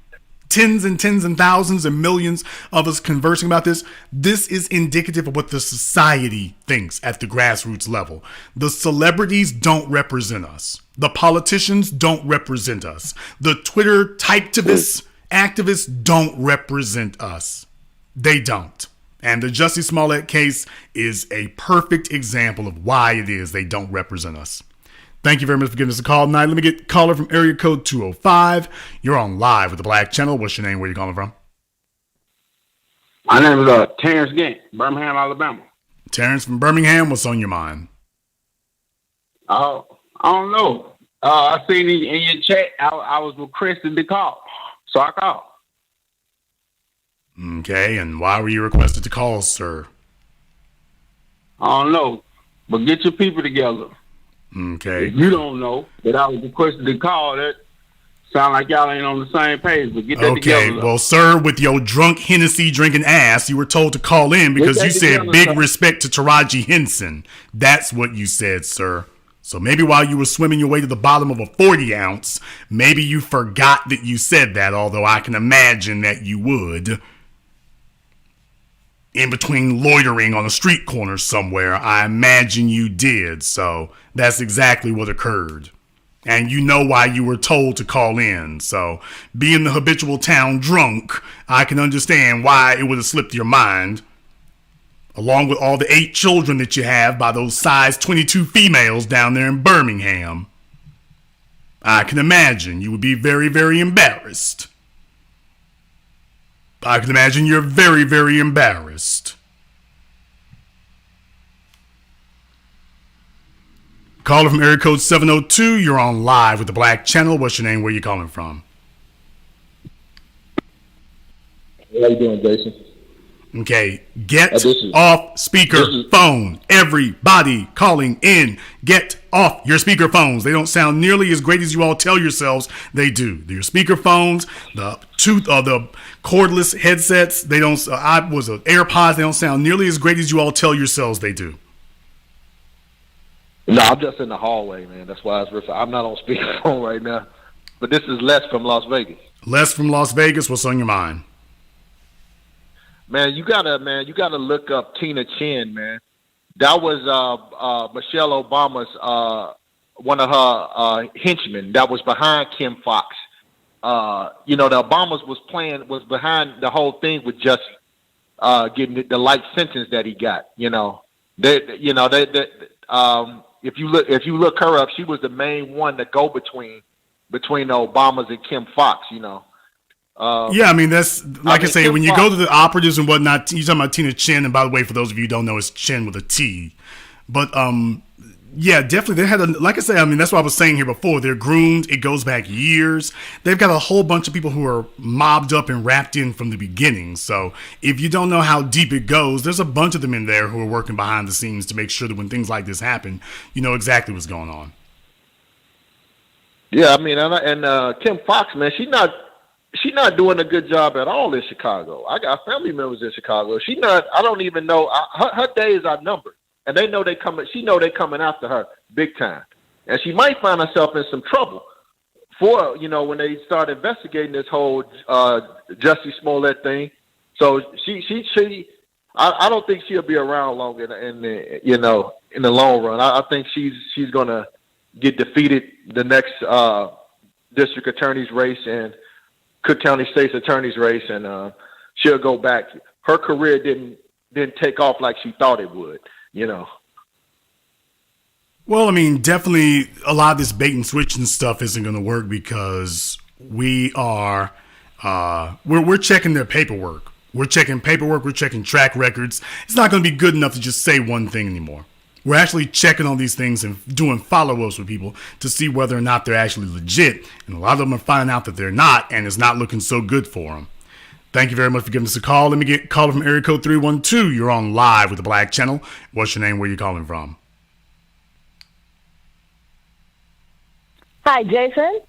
Tens and thousands and millions of us conversing about this. This is indicative of what the society thinks at the grassroots level. The celebrities don't represent us. The politicians don't represent us. The Twitter typetivists, activists don't represent us. They don't. And the Jussie Smollett case is a perfect example of why it is they don't represent us. Thank you very much for giving us a call tonight. Let me get a caller from area code 205. You're on live with the Black Channel. What's your name? Where are you calling from? My name is Terrence Gant, Birmingham, Alabama. Terrence from Birmingham. What's on your mind? I don't know. I seen in your chat, I was requested to call, so I called. Okay, and why were you requested to call, sir? I don't know, but get your people together. Okay. If you don't know that I was requested to call, that sound like y'all ain't on the same page, but get that together. Okay, well, sir, with your drunk Hennessy drinking ass, you were told to call in because you said big respect to Taraji Henson. That's what you said, sir. So maybe while you were swimming your way to the bottom of a 40 ounce, maybe you forgot that you said that, although I can imagine that you would. In between loitering on a street corner somewhere, I imagine you did. So that's exactly what occurred. And you know why you were told to call in. So being the habitual town drunk, I can understand why it would have slipped your mind. Along with all the 8 children that you have by those size 22 females down there in Birmingham. I can imagine you would be very, very embarrassed. I can imagine you're very, very embarrassed. Caller from area code 702, you're on live with the Black Channel. What's your name? Where are you calling from? How you doing, Jason? Okay, get off speaker phone. Everybody calling in, get off your speaker phones. They don't sound nearly as great as you all tell yourselves they do. Your speaker phones, the cordless headsets, they don't. AirPods. They don't sound nearly as great as you all tell yourselves they do. No, I'm just in the hallway, man. That's why I'm not on speakerphone right now. But this is Les from Las Vegas. Les from Las Vegas, what's on your mind? Man, you gotta look up Tina Chin, man. That was Michelle Obama's one of her henchmen that was behind Kim Foxx. The Obamas was behind the whole thing with Jussie getting the life sentence that he got. If you look her up, she was the main one to go between the Obamas and Kim Foxx. Yeah, I mean, that's like I say, when you go to the operatives and whatnot, you're talking about Tina Chin, and by the way, for those of you who don't know, it's Chin with a T. But yeah, definitely they had like I say, I mean, that's what I was saying here before. They're groomed. It goes back years. They've got a whole bunch of people who are mobbed up and wrapped in from the beginning. So if you don't know how deep it goes, there's a bunch of them in there who are working behind the scenes to make sure that when things like this happen, you know exactly what's going on. Yeah, I mean, and Kim Foxx, man, she's not doing a good job at all in Chicago. I got family members in Chicago. I don't even know. Her days are numbered, and they know they coming. She know they coming after her big time, and she might find herself in some trouble when they start investigating this whole Jussie Smollett thing. So I don't think she'll be around long in the long run. I think she's gonna get defeated the next district attorney's race and Cook County State's attorney's race, and she'll go back. Her career didn't take off like she thought it would. Well, I mean, definitely a lot of this bait and switch and stuff isn't going to work because we are we're checking their paperwork. We're checking paperwork. We're checking track records. It's not going to be good enough to just say one thing anymore. We're actually checking all these things and doing follow-ups with people to see whether or not they're actually legit. And a lot of them are finding out that they're not, and it's not looking so good for them. Thank you very much for giving us a call. Let me get a call from area code 312. You're on live with the Black Channel. What's your name? Where are you calling from? Hi, Jason.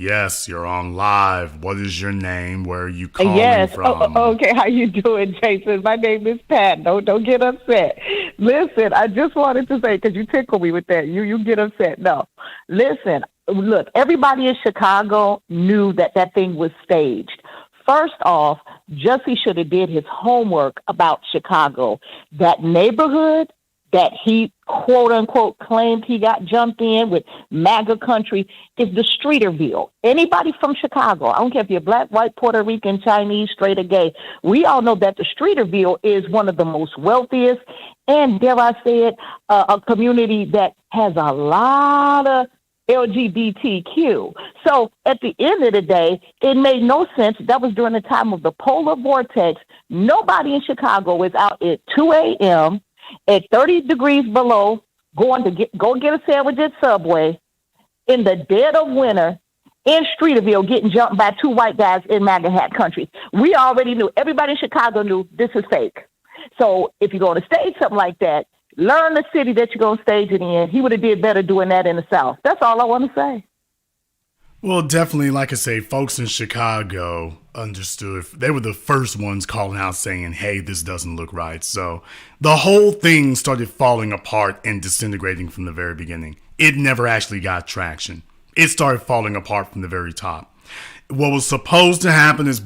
Yes, you're on live. What is your name? Where are you calling from? Okay. How you doing, Jason? My name is Pat. Don't get upset. Listen, I just wanted to say, because you tickle me with that. You get upset. No. Listen, look, everybody in Chicago knew that thing was staged. First off, Jussie should have did his homework about Chicago. That neighborhood that he, quote unquote, claimed he got jumped in with MAGA country is the Streeterville. Anybody from Chicago, I don't care if you're black, white, Puerto Rican, Chinese, straight or gay, we all know that the Streeterville is one of the most wealthiest and, dare I say it, a community that has a lot of LGBTQ. So at the end of the day, it made no sense. That was during the time of the polar vortex. Nobody in Chicago is out at 2 a.m., at 30 degrees below, go get a sandwich at Subway in the dead of winter in Streeterville, getting jumped by two white guys in MAGA hat country. We already knew. Everybody in Chicago knew this is fake. So if you're going to stage something like that, learn the city that you're going to stage it in. He would have did better doing that in the South. That's all I want to say. Well, definitely, like I say, folks in Chicago understood. They were the first ones calling out saying, hey, this doesn't look right. So the whole thing started falling apart and disintegrating from the very beginning. It never actually got traction. It started falling apart from the very top. What was supposed to happen is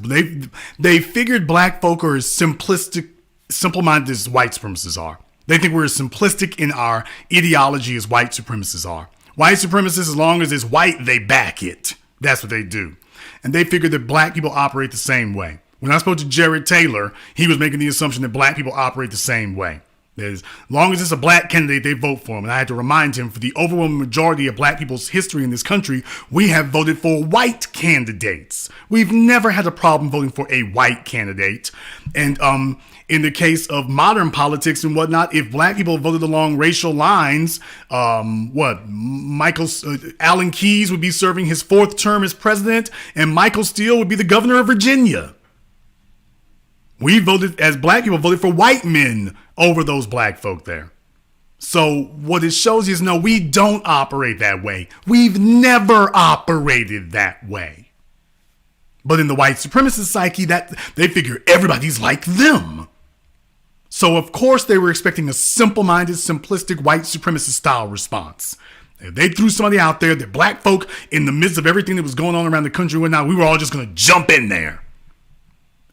they figured black folk are as simple-minded as white supremacists are. They think we're as simplistic in our ideology as white supremacists are. White supremacists, as long as it's white, they back it. That's what they do. And they figure that black people operate the same way. When I spoke to Jared Taylor, he was making the assumption that black people operate the same way. As long as it's a black candidate, they vote for him. And I had to remind him, for the overwhelming majority of black people's history in this country, we have voted for white candidates. We've never had a problem voting for a white candidate. And in the case of modern politics and whatnot, if black people voted along racial lines, Alan Keyes would be serving his fourth term as president, and Michael Steele would be the governor of Virginia. We voted, as black people, voted for white men over those black folk there. So what it shows is, no, we don't operate that way. We've never operated that way. But in the white supremacist psyche, that they figure everybody's like them. So of course they were expecting a simple-minded, simplistic white supremacist style response. If they threw somebody out there, that black folk in the midst of everything that was going on around the country and whatnot, we were all just going to jump in there.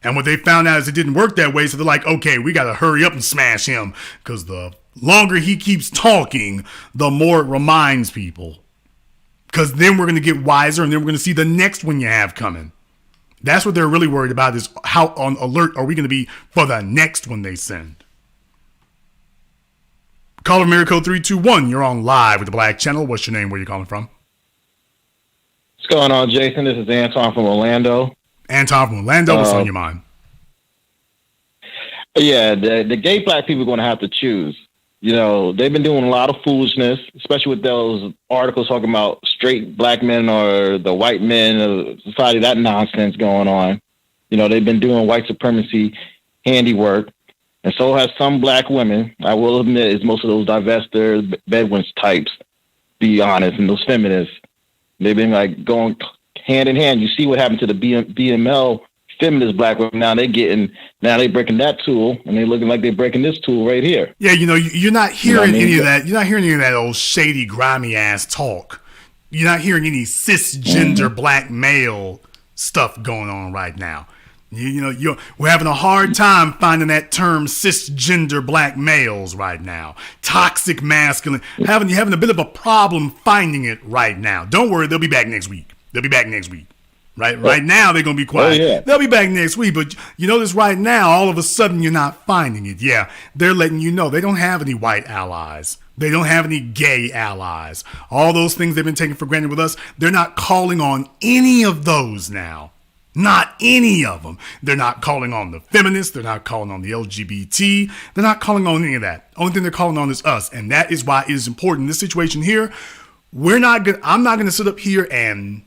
And what they found out is it didn't work that way. So they're like, okay, we got to hurry up and smash him, because the longer he keeps talking, the more it reminds people. Because then we're going to get wiser, and then we're going to see the next one you have coming. That's what they're really worried about, is how on alert are we going to be for the next one they send. Caller from area code 321, you're on live with the Black Channel. What's your name? Where you calling from? What's going on, Jason? This is Anton from Orlando. Anton from Orlando, what's on your mind? Yeah, the gay black people are going to have to choose. You know, they've been doing a lot of foolishness, especially with those articles talking about straight black men or the white men of society, that nonsense going on. You know, they've been doing white supremacy handiwork. And so has some black women. I will admit, it's most of those divestors, bedouins types, be honest, and those feminists. They've been like going hand in hand. You see what happened to the BML feminist black women. Now they breaking that tool, and they looking like they're breaking this tool right here. Yeah, you know, you're not hearing any of that. You're not hearing any of that old shady, grimy ass talk. You're not hearing any cisgender black male stuff going on right now. We're having a hard time finding that term cisgender black males right now. Toxic masculine. Having a bit of a problem finding it right now. Don't worry, they'll be back next week. Right now they're gonna be quiet. Oh, yeah. They'll be back next week, but you notice right now, all of a sudden you're not finding it. Yeah, they're letting you know they don't have any white allies. They don't have any gay allies. All those things they've been taking for granted with us, they're not calling on any of those now. Not any of them. They're not calling on the feminists. They're not calling on the LGBT. They're not calling on any of that. Only thing they're calling on is us. And that is why it is important. In this situation here, I'm not going to sit up here and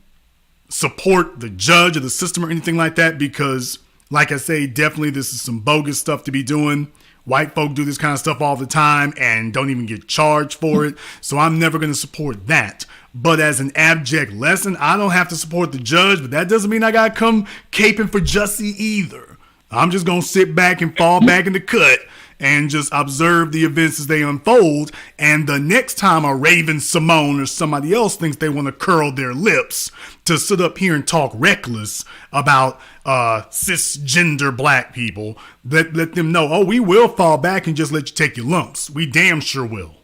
support the judge or the system or anything like that, because, like I say, definitely this is some bogus stuff to be doing. White folk do this kind of stuff all the time and don't even get charged for it. So I'm never going to support that. But as an abject lesson, I don't have to support the judge, but that doesn't mean I got to come caping for Jussie either. I'm just going to sit back and fall back in the cut and just observe the events as they unfold. And the next time a Raven Simone or somebody else thinks they want to curl their lips to sit up here and talk reckless about cisgender black people, let them know, oh, we will fall back and just let you take your lumps. We damn sure will.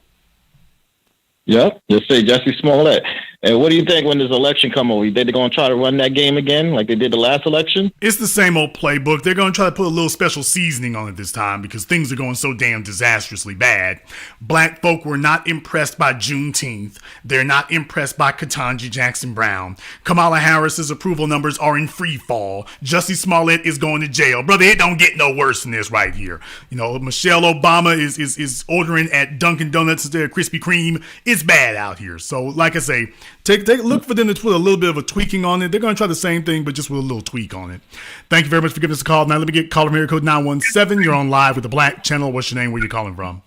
Yep, just say Jussie Smollett. And what do you think when this election come over? They're going to try to run that game again like they did the last election? It's the same old playbook. They're going to try to put a little special seasoning on it this time because things are going so damn disastrously bad. Black folk were not impressed by Juneteenth. They're not impressed by Ketanji Jackson Brown. Kamala Harris's approval numbers are in free fall. Jussie Smollett is going to jail. Brother, it don't get no worse than this right here. You know, Michelle Obama is ordering at Dunkin' Donuts instead of Krispy Kreme. It's bad out here. So, like I say, Take a look for them to put a little bit of a tweaking on it. They're going to try the same thing, but just with a little tweak on it. Thank you very much for giving us a call. Now let me get caller from area code 917. You're on live with the Black Channel. What's your name? Where you calling from?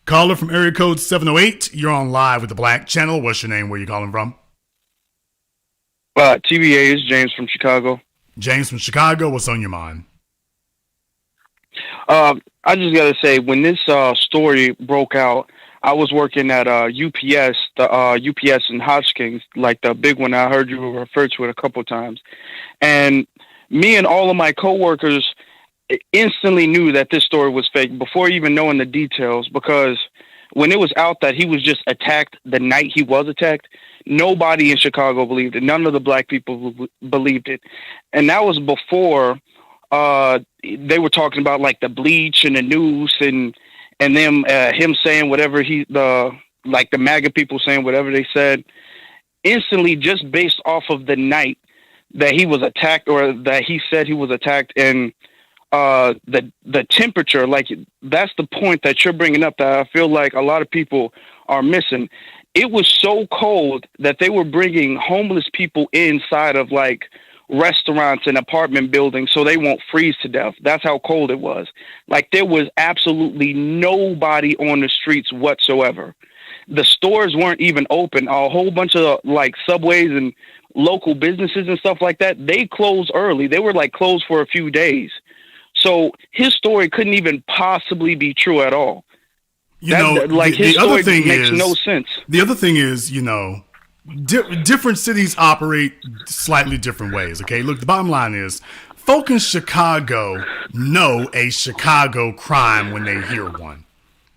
Caller from area code 708. You're on live with the Black Channel. What's your name? Where you calling from? TBA is James from Chicago. James from Chicago. What's on your mind? I just got to say, when this story broke out, I was working at UPS, UPS and Hijacking, like the big one. I heard you refer to it a couple of times. And me and all of my coworkers instantly knew that this story was fake before even knowing the details, because when it was out that he was just attacked the night he was attacked, nobody in Chicago believed it. None of the black people believed it. And that was before they were talking about like the bleach and the noose and them him saying whatever the MAGA people saying whatever they said instantly, just based off of the night that he was attacked, or that he said he was attacked, and the temperature. Like, that's the point that you're bringing up that I feel like a lot of people are missing. It was so cold that they were bringing homeless people inside of like restaurants and apartment buildings so they won't freeze to death. That's how cold it was. Like, there was absolutely nobody on the streets whatsoever. The stores weren't even open. A whole bunch of like Subways and local businesses and stuff like that, they closed early. They were like closed for a few days. So his story couldn't even possibly be true at all. You know, like his the other story thing makes is no sense. The other thing is, you know, different cities operate slightly different ways. Okay, look, the bottom line is, folk in Chicago know a Chicago crime when they hear one.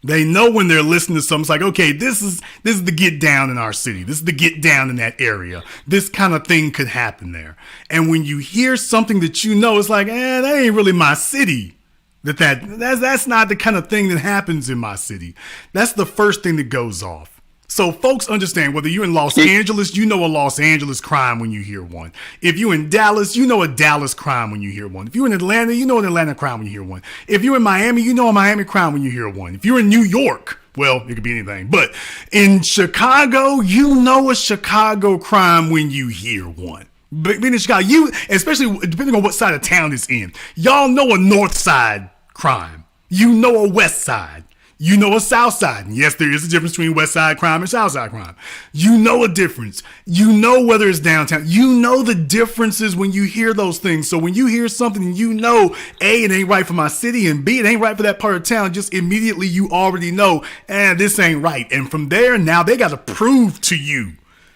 They know when they're listening to something, it's like, okay, this is the get down in our city. This is the get down in that area. This kind of thing could happen there. And when you hear something that you know, it's like, that ain't really my city. That's not the kind of thing that happens in my city. That's the first thing that goes off. So folks understand, whether you're in Los Angeles, you know a Los Angeles crime when you hear one. If you're in Dallas, you know a Dallas crime when you hear one. If you're in Atlanta, you know an Atlanta crime when you hear one. If you're in Miami, you know a Miami crime when you hear one. If you're in New York, well, it could be anything. But in Chicago, you know a Chicago crime when you hear one. But being in Chicago, especially depending on what side of town it's in, y'all know a north side crime. You know a west side. You know a south side. And yes, there is a difference between west side crime and south side crime. You know a difference. You know whether it's downtown. You know the differences when you hear those things. So when you hear something and you know, A, it ain't right for my city, and B, it ain't right for that part of town, just immediately you already know, this ain't right. And from there, now they got to prove to you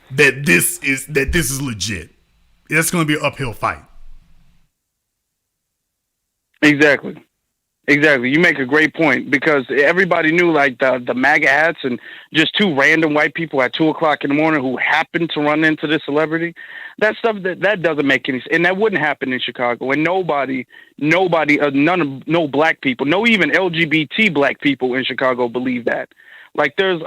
that this is legit. It's going to be an uphill fight. Exactly. You make a great point, because everybody knew, like, the MAGA hats and just two random white people at 2:00 in the morning who happened to run into this celebrity. That stuff that doesn't make any sense, and that wouldn't happen in Chicago. And no black people, no even LGBT black people in Chicago believe that. Like, there's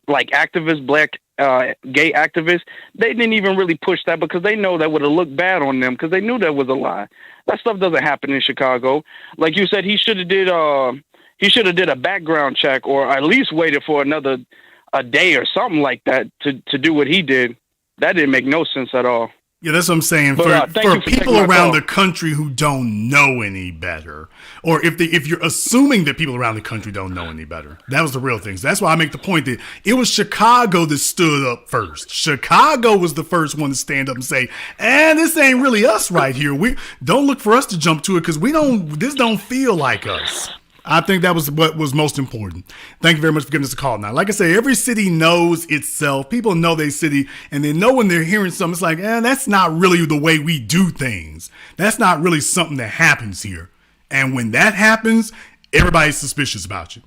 like activists, black gay activists. They didn't even really push that because they know that would have looked bad on them, because they knew that was a lie. That stuff doesn't happen in Chicago. Like you said, he should have did a background check, or at least waited for a day or something like that to do what he did. That didn't make no sense at all. Yeah, that's what I'm saying. For people around the country who don't know any better, or if you're assuming that people around the country don't know any better, that was the real thing. So that's why I make the point that it was Chicago that stood up first. Chicago was the first one to stand up and say, this ain't really us right here. We don't look for us to jump to it, because this don't feel like us. I think that was what was most important. Thank you very much for giving us a call. Now, like I say, every city knows itself. People know their city, and they know when they're hearing something, it's like, that's not really the way we do things. That's not really something that happens here. And when that happens, everybody's suspicious about you.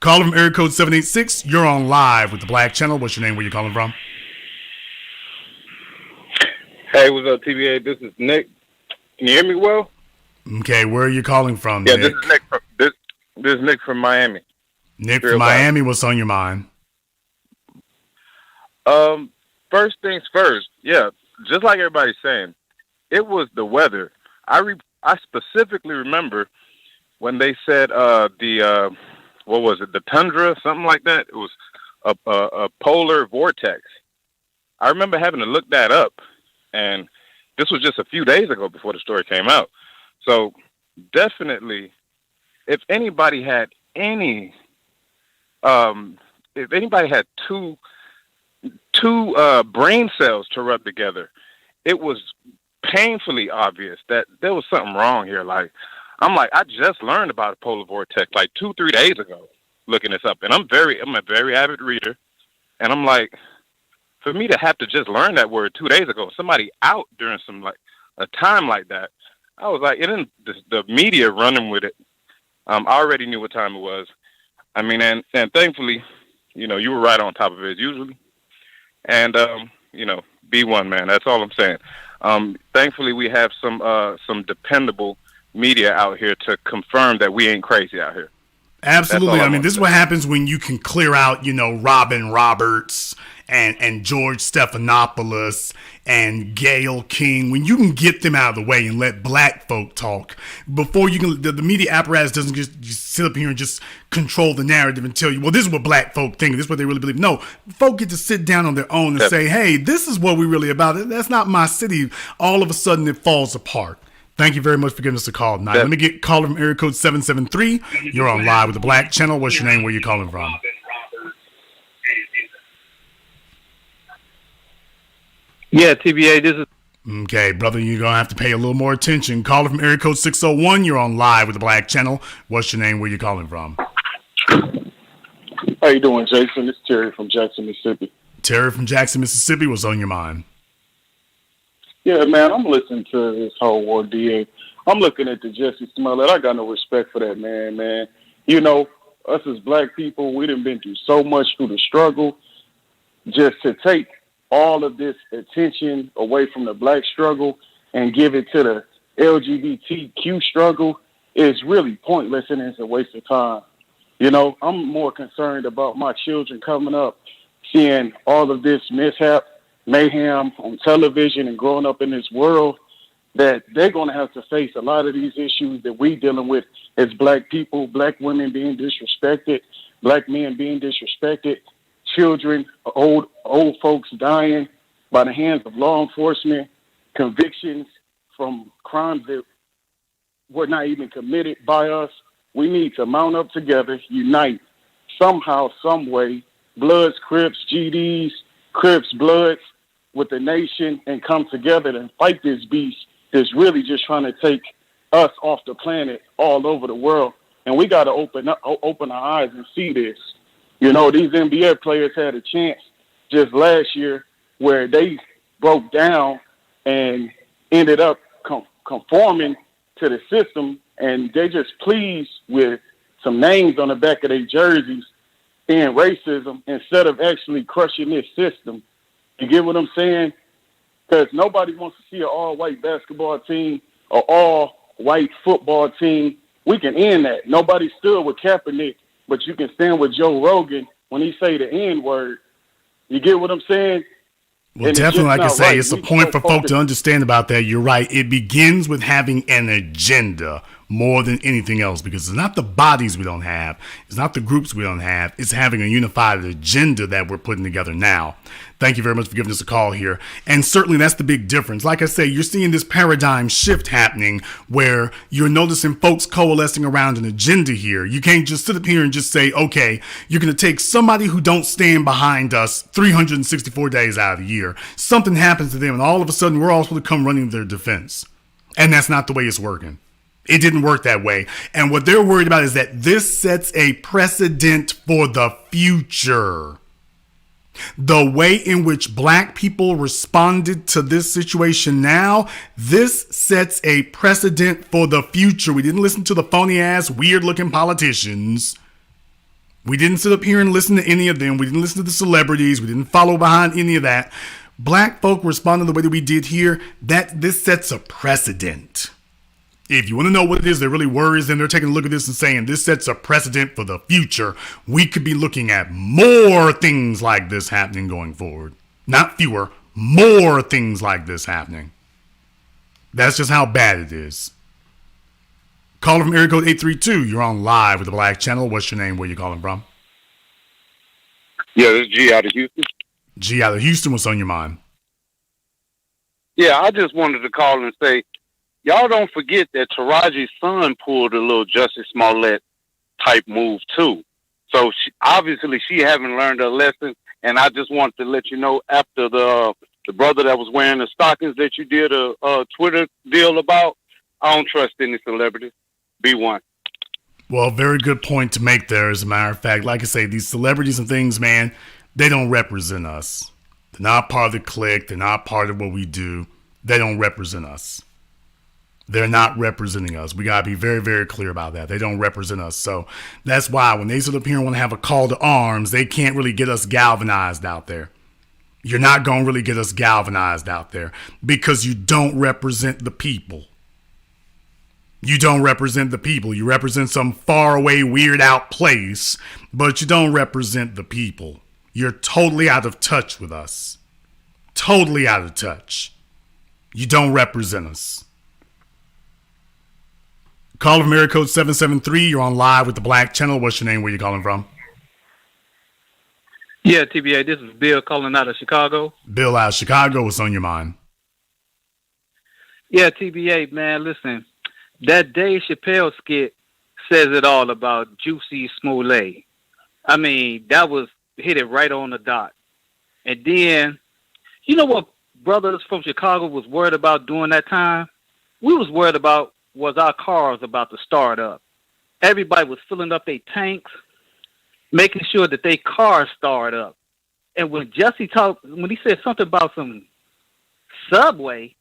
Caller from area code 786. You're on live with the Black Channel. What's your name? Where you calling from? Hey, what's up, TBA? This is Nick. Can you hear me well? Okay, where are you calling from, Yeah, Nick? this is Nick from this is Nick from Miami. Nick from Miami, what's on your mind? First things first, yeah, just like everybody's saying, it was the weather. I specifically remember when they said the what was it, the tundra, something like that. It was a polar vortex. I remember having to look that up, and this was just a few days ago before the story came out. So definitely, if anybody had two brain cells to rub together, it was painfully obvious that there was something wrong here. I just learned about a polar vortex like 2-3 days ago, looking this up, and I'm a very avid reader, and I'm like, for me to have to just learn that word 2 days ago, somebody out during a time like that, I was like, and then the media running with it. I already knew what time it was. I mean, and thankfully, you were right on top of it as usually. And B1, man, that's all I'm saying. Thankfully, we have some dependable media out here to confirm that we ain't crazy out here. Absolutely. I mean, this is what happens when you can clear out, Robin Roberts and George Stephanopoulos and Gayle King. When you can get them out of the way and let black folk talk before you can, the media apparatus doesn't just sit up here and just control the narrative and tell you, well, this is what black folk think. This is what they really believe. No, folk get to sit down on their own and say, hey, this is what we really about. That's not my city. All of a sudden it falls apart. Thank you very much for giving us a call tonight. Let me get caller from area code 773. You're on live with the Black Channel. What's your name? Where you calling from? Yeah, TBA, this is Okay, brother, you're going to have to pay a little more attention. Caller from area code 601, you're on live with the Black Channel. What's your name? Where you calling from? How you doing, Jason? It's Terry from Jackson, Mississippi. Terry from Jackson, Mississippi. What's on your mind? Yeah, man, I'm listening to this whole ordeal. I'm looking at the Jussie Smollett. I got no respect for that man. You know, us as black people, we done been through so much through the struggle. Just to take all of this attention away from the black struggle and give it to the LGBTQ struggle is really pointless and it's a waste of time. You know, I'm more concerned about my children coming up, seeing all of this mishap, mayhem on television and growing up in this world that they're going to have to face a lot of these issues that we dealing with as black people, black women being disrespected, black men being disrespected, children, old folks dying by the hands of law enforcement, convictions from crimes that were not even committed by us. We need to mount up together, unite somehow, some way, Bloods, Crips, GDs, Crips, Bloods, with the nation and come together and fight this beast that's really just trying to take us off the planet all over the world. And we got to open our eyes and see this. You know, these NBA players had a chance just last year where they broke down and ended up conforming to the system, and they just pleased with some names on the back of their jerseys being racism instead of actually crushing this system. You get what I'm saying? Because nobody wants to see an all-white basketball team or all-white football team. We can end that. Nobody stood with Kaepernick, but you can stand with Joe Rogan when he say the N-word. You get what I'm saying? Well, And definitely, like I just say, not right. it's a We point so for folk focused- to understand about that. You're right. It begins with having an agenda more than anything else, because it's not the bodies we don't have. It's not the groups we don't have. It's having a unified agenda that we're putting together now. Thank you very much for giving us a call here. And certainly that's the big difference. Like I say, you're seeing this paradigm shift happening where you're noticing folks coalescing around an agenda here. You can't just sit up here and just say, okay, you're going to take somebody who don't stand behind us 364 days out of the year. Something happens to them and all of a sudden we're all supposed to come running to their defense. And that's not the way it's working. It didn't work that way. And what they're worried about is that this sets a precedent for the future. The way in which black people responded to this situation now, this sets a precedent for the future. We didn't listen to the phony ass, weird looking politicians. We didn't sit up here and listen to any of them. We didn't listen to the celebrities. We didn't follow behind any of that. Black folk responding the way that we did here, this sets a precedent. If you want to know what it is that really worries them, they're taking a look at this and saying this sets a precedent for the future. We could be looking at more things like this happening going forward. Not fewer, more things like this happening. That's just how bad it is. Caller from area code 832, you're on live with the Black Channel. What's your name? Where you calling from? Yeah, this is G out of Houston. G out of Houston, what's on your mind? Yeah, I just wanted to call and say, y'all don't forget that Taraji's son pulled a little Jussie Smollett type move too. So obviously she haven't learned her lesson. And I just want to let you know, after the brother that was wearing the stockings that you did a Twitter deal about, I don't trust any celebrities. Be one. Well, very good point to make there, as a matter of fact. Like I say, these celebrities and things, man, they don't represent us. They're not part of the clique. They're not part of what we do. They don't represent us. They're not representing us. We got to be very, very clear about that. They don't represent us. So that's why when they sit up here and want to have a call to arms, they can't really get us galvanized out there. You're not going to really get us galvanized out there because you don't represent the people. You don't represent the people. You represent some faraway, weird out place, but you don't represent the people. You're totally out of touch with us. Totally out of touch. You don't represent us. Caller from area code 773, you're on live with the Black Channel. What's your name? Where you calling from? Yeah, TBA, this is Bill calling out of Chicago. Bill out of Chicago, what's on your mind? Yeah, TBA, man, listen. That Dave Chappelle skit says it all about Jussie Smollett. I mean, that was hit it right on the dot. And then, you know what brothers from Chicago was worried about during that time, we was worried about was our cars about to start up. Everybody was filling up their tanks, making sure that their cars start up. And when Jussie when he said something about some Subway,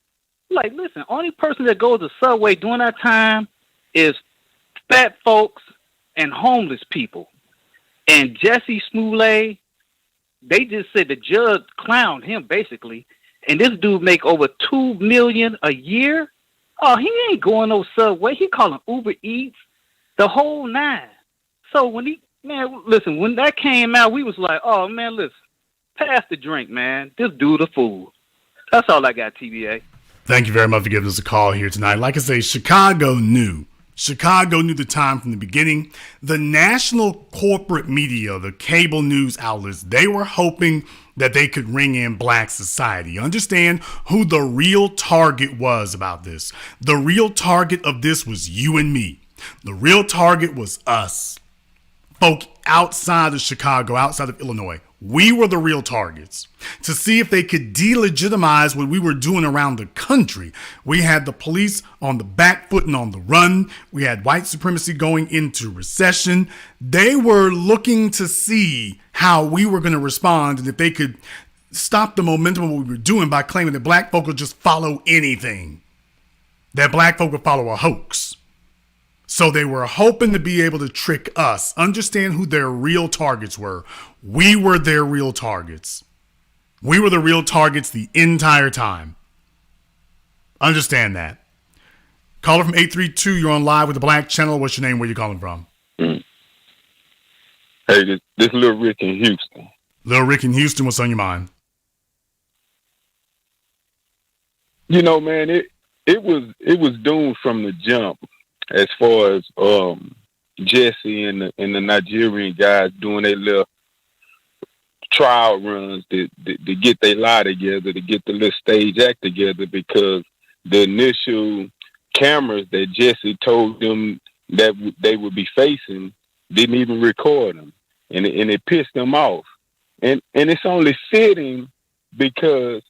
like, listen, only person that goes to Subway during that time is fat folks and homeless people. And Jussie Smollett, they just said the judge clowned him basically. And this dude make over $2 million a year. Oh, he ain't going no Subway. He calling Uber Eats, the whole nine. So when when that came out, we was like, oh man, listen, pass the drink, man. This dude a fool. That's all I got, TBA. Thank you very much for giving us a call here tonight. Like I say, Chicago knew the time from the beginning. The national corporate media, the cable news outlets, they were hoping that they could ring in black society. Understand who the real target was about this. The real target of this was you and me. The real target was us. Folk outside of Chicago, outside of Illinois. We were the real targets to see if they could delegitimize what we were doing around the country. We had the police on the back foot and on the run. We had white supremacy going into recession. They were looking to see how we were going to respond and if they could stop the momentum of what we were doing by claiming that black folk would just follow anything, that black folk would follow a hoax. So they were hoping to be able to trick us, understand who their real targets were. We were their real targets. We were the real targets the entire time. Understand that. Caller from 832, you're on live with the Black Channel. What's your name? Where you calling from? Hey, this Lil Rick in Houston. Lil Rick in Houston, what's on your mind? You know, man, it was doomed from the jump. As far as Jussie and the Nigerian guys doing their little trial runs to get their lie together, to get the little stage act together, because the initial cameras that Jussie told them that they would be facing didn't even record them, and it pissed them off. And it's only fitting because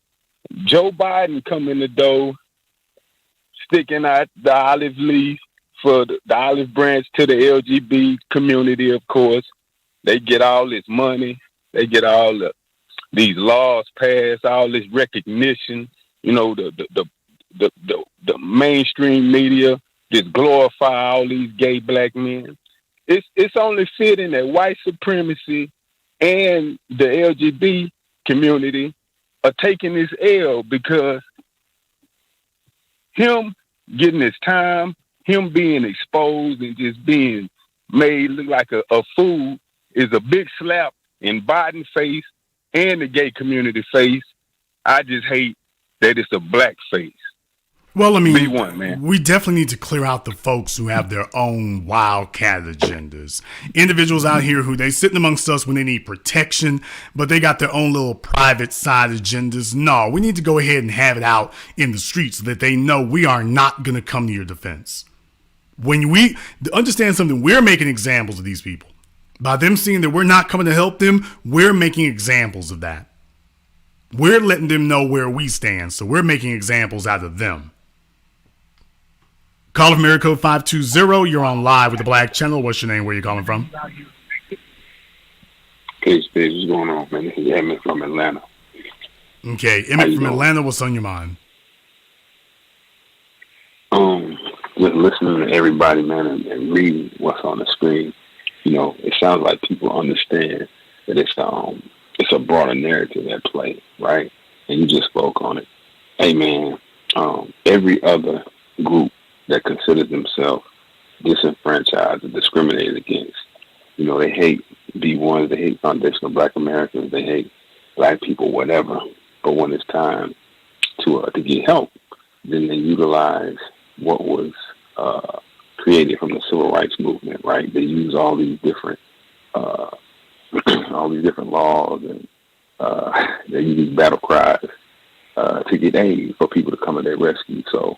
Joe Biden come in the door, sticking out the olive leaf for the olive branch to the LGBT community. Of course, they get all this money, they get all these laws passed, all this recognition. You know, the mainstream media just glorify all these gay black men. It's only fitting that white supremacy and the LGBT community are taking this L, because him getting his time, him being exposed and just being made look like a fool is a big slap in Biden's face and the gay community face. I just hate that it's a black face. Well, I mean, B1, man. We definitely need to clear out the folks who have their own wildcat agendas. Individuals out here who they sitting amongst us when they need protection, but they got their own little private side agendas. No, we need to go ahead and have it out in the streets so that they know we are not going to come to your defense. When we understand something, we're making examples of these people. By them seeing that we're not coming to help them, we're making examples of that. We're letting them know where we stand, so we're making examples out of them. Caller from Area Code 520, you're on live with the Black Channel. What's your name? Where you calling from? Hey, Steve, what's going on, man? This is Emmett from Atlanta. Okay, Emmett from Atlanta, what's on your mind? Just listening to everybody, man, and reading what's on the screen, you know, it sounds like people understand that it's a broader narrative at play, right? And you just spoke on it. Hey, man, every other group that considers themselves disenfranchised or discriminated against, you know, they hate B1s, they hate foundational black Americans, they hate black people, whatever. But when it's time to get help, then they utilize what was created from the civil rights movement, right? They use all these different laws, and they use these battle cries to get aid for people to come to their rescue. So,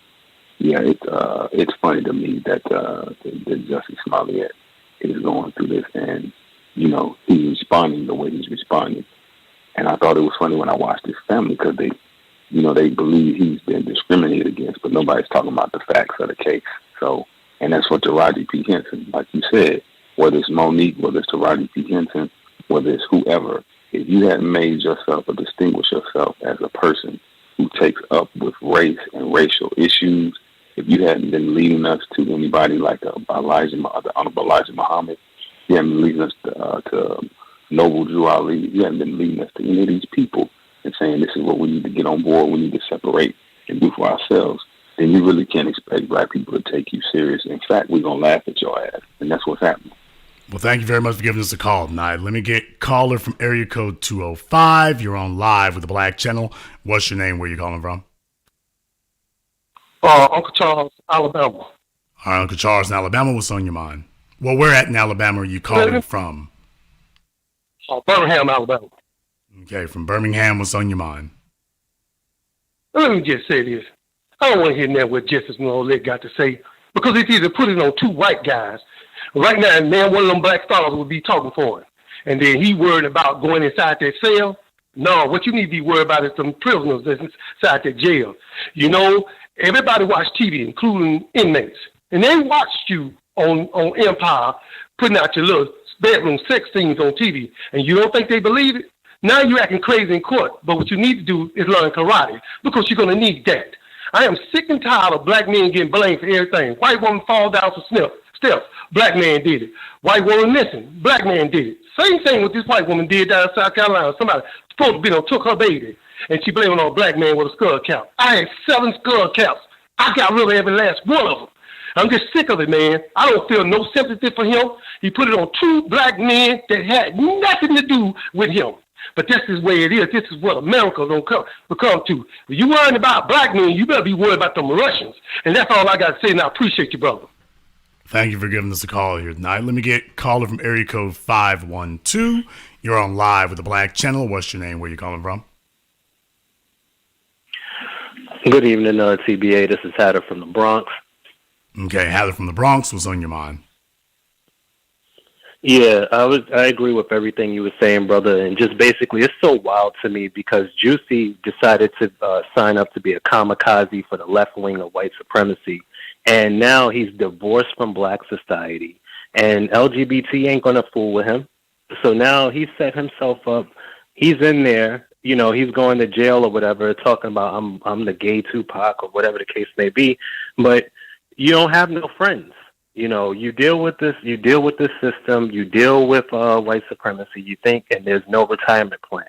yeah, it's funny to me that Jussie Smollett is going through this, and you know, he's responding the way he's responding. And I thought it was funny when I watched his family, because they believe he's been discriminated against, but nobody's talking about the facts of the case. So, and that's what Taraji P. Henson, like you said, whether it's Monique, whether it's Taraji P. Henson, whether it's whoever, if you hadn't made yourself or distinguished yourself as a person who takes up with race and racial issues, if you hadn't been leading us to anybody like the Honorable Elijah Muhammad, you hadn't been leading us to Noble Drew Ali, you hadn't been leading us to any of these people and saying this is what we need to get on board, we need to separate and do for ourselves, then you really can't expect black people to take you serious. In fact, we're going to laugh at your ass, and that's what's happening. Well, thank you very much for giving us a call tonight. Let me get caller from area code 205. You're on live with the Black Channel. What's your name? Where you calling from? Uncle Charles, Alabama. All right, Uncle Charles in Alabama. What's on your mind? Well, where at in Alabama are you calling from? Birmingham, Alabama. Okay, from Birmingham. What's on your mind? Let me just say this. I don't want to hear now what Jussie Smollett got to say, because if he'd have put it on two white guys, right now, man, one of them black stars would be talking for him. And then he worried about going inside that cell. No, what you need to be worried about is some prisoners that's inside that jail. Everybody watch TV, including inmates. And they watched you on Empire putting out your little bedroom sex scenes on TV. And you don't think they believe it? Now you're acting crazy in court. But what you need to do is learn karate, because you're going to need that. I am sick and tired of black men getting blamed for everything. White woman fall down some steps. Black man did it. White woman missing. Black man did it. Same thing what this white woman did down in South Carolina. Somebody supposed to be took her baby, and she blamed it on a black man with a skull cap. I had 7 skull caps. I got rid of every last one of them. I'm just sick of it, man. I don't feel no sympathy for him. He put it on 2 black men that had nothing to do with him. But this is the way it is. This is what America will come to. If you worrying about black men, you better be worried about them Russians. And that's all I got to say, and I appreciate you, brother. Thank you for giving us a call here tonight. Let me get caller from area code 512. You're on live with the Black Channel. What's your name? Where you calling from? Good evening, TBA. This is Hatter from the Bronx. Okay, Hatter from the Bronx. What's on your mind? Yeah, I agree with everything you were saying, brother. And just basically, it's so wild to me because Jussie decided to sign up to be a kamikaze for the left wing of white supremacy. And now he's divorced from black society. And LGBT ain't going to fool with him. So now he's set himself up. He's in there. He's going to jail or whatever, talking about I'm the gay Tupac or whatever the case may be. But you don't have no friends. You deal with this system, you deal with white supremacy, you think, and there's no retirement plan.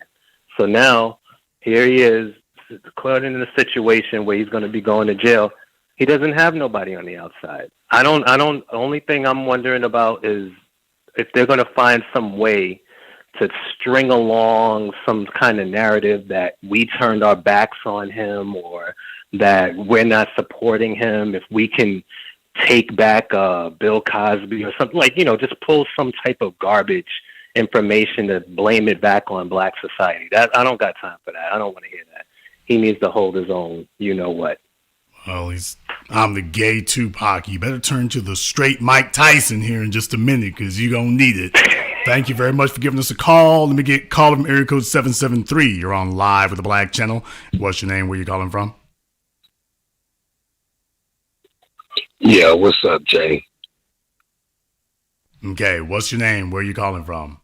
So now, here he is, caught in a situation where he's going to be going to jail. He doesn't have nobody on the outside. The only thing I'm wondering about is if they're going to find some way to string along some kind of narrative that we turned our backs on him or that we're not supporting him, if we can take back Bill Cosby or something, just pull some type of garbage information to blame it back on black society. That I don't got time for that. I don't want to hear that. He needs to hold his own. You know what? Well, I'm the gay Tupac. You better turn to the straight Mike Tyson here in just a minute because you're going to need it. Thank you very much for giving us a call. Let me get caller from area code 773. You're on live with the Black Channel. What's your name? Where you calling from? Yeah, what's up, Jay? Okay, what's your name? Where you calling from?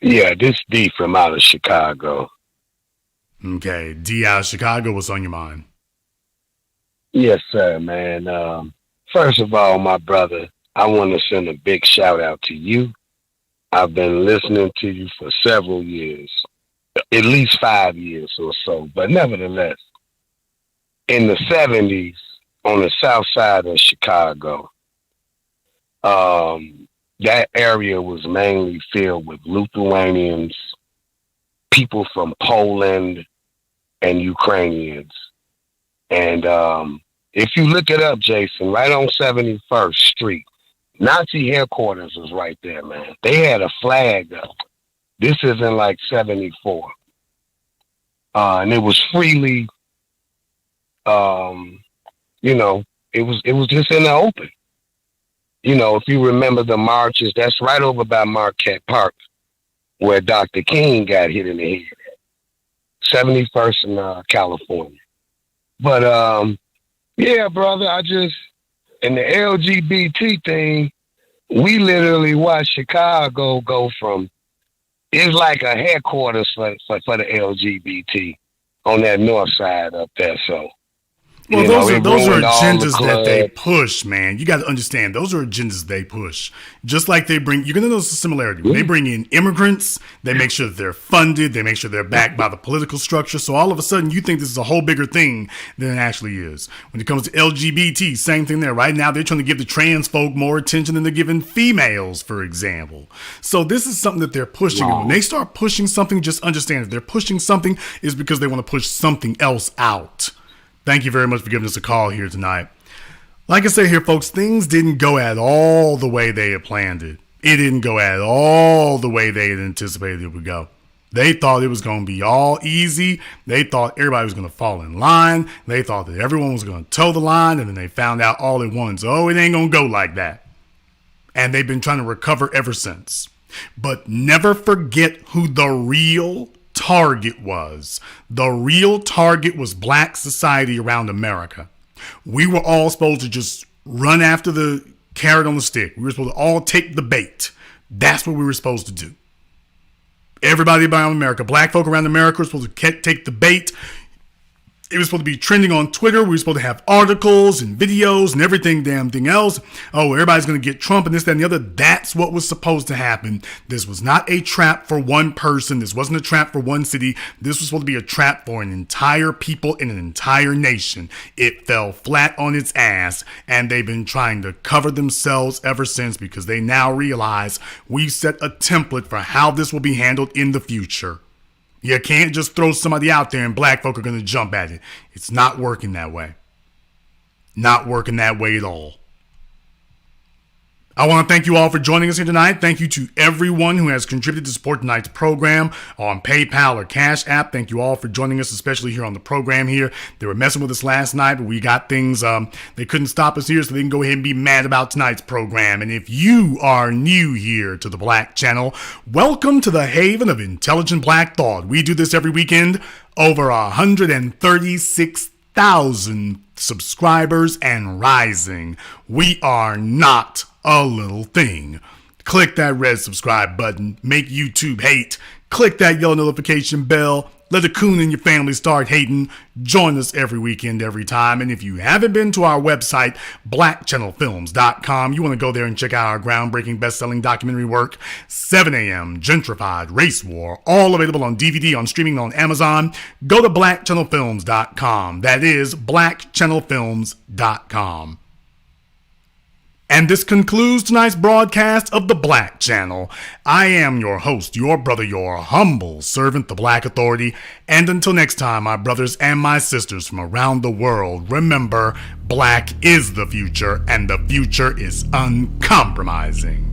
Yeah, this D from out of Chicago. Okay, D out of Chicago. What's on your mind? Yes, sir, man. First of all, my brother, I want to send a big shout out to you. I've been listening to you for several years, at least 5 years or so. But nevertheless, in the 70s, on the south side of Chicago, that area was mainly filled with Lithuanians, people from Poland, and Ukrainians. And if you look it up, Jason, right on 71st Street, Nazi headquarters was right there, man. They had a flag up. This is in like 74. And it was freely, it was just in the open. If you remember the marches, that's right over by Marquette Park, where Dr. King got hit in the head. 71st in California. But yeah, brother, in the LGBT thing, we literally watched Chicago go from, it's like a headquarters for the LGBT on that north side up there. So, well, those are agendas that they push, man. You got to understand, those are agendas they push. Just like you're going to notice a similarity. When they bring in immigrants, they make sure that they're funded, they make sure they're backed by the political structure. So all of a sudden, you think this is a whole bigger thing than it actually is. When it comes to LGBT, same thing there. Right now, they're trying to give the trans folk more attention than they're giving females, for example. So this is something that they're pushing. And when they start pushing something, just understand if they're pushing something, is because they want to push something else out. Thank you very much for giving us a call here tonight. Like I say here, folks, things didn't go at all the way they had planned it. It didn't go at all the way they had anticipated it would go. They thought it was going to be all easy. They thought everybody was going to fall in line. They thought that everyone was going to toe the line, and then they found out all at once, oh, it ain't going to go like that. And they've been trying to recover ever since. But never forget who the real target was. The real target was black society around America. We were all supposed to just run after the carrot on the stick. We were supposed to all take the bait. That's what we were supposed to do. Everybody around America, black folk around America were supposed to take the bait. It was supposed to be trending on Twitter. We were supposed to have articles and videos and everything, damn thing else. Oh, everybody's going to get Trump and this, that, and the other. That's what was supposed to happen. This was not a trap for one person. This wasn't a trap for one city. This was supposed to be a trap for an entire people in an entire nation. It fell flat on its ass, and they've been trying to cover themselves ever since because they now realize we've set a template for how this will be handled in the future. You can't just throw somebody out there and black folk are going to jump at it. It's not working that way. Not working that way at all. I want to thank you all for joining us here tonight. Thank you to everyone who has contributed to support tonight's program on PayPal or CashApp. Thank you all for joining us, especially here on the program here. They were messing with us last night, but we got things, they couldn't stop us here, so they can go ahead and be mad about tonight's program. And if you are new here to the Black Channel, welcome to the haven of intelligent black thought. We do this every weekend. Over 136,000 subscribers and rising. We are not a little thing. Click that red subscribe button. Make YouTube hate. Click that yellow notification bell. Let the coon in your family start hating. Join us every weekend, every time. And if you haven't been to our website, blackchannelfilms.com, you want to go there and check out our groundbreaking best-selling documentary work, 7 a.m., Gentrified, Race War, all available on DVD, on streaming, on Amazon. Go to blackchannelfilms.com. That is blackchannelfilms.com. And this concludes tonight's broadcast of The Black Channel. I am your host, your brother, your humble servant, the Black Authority. And until next time, my brothers and my sisters from around the world, remember, black is the future, and the future is uncompromising.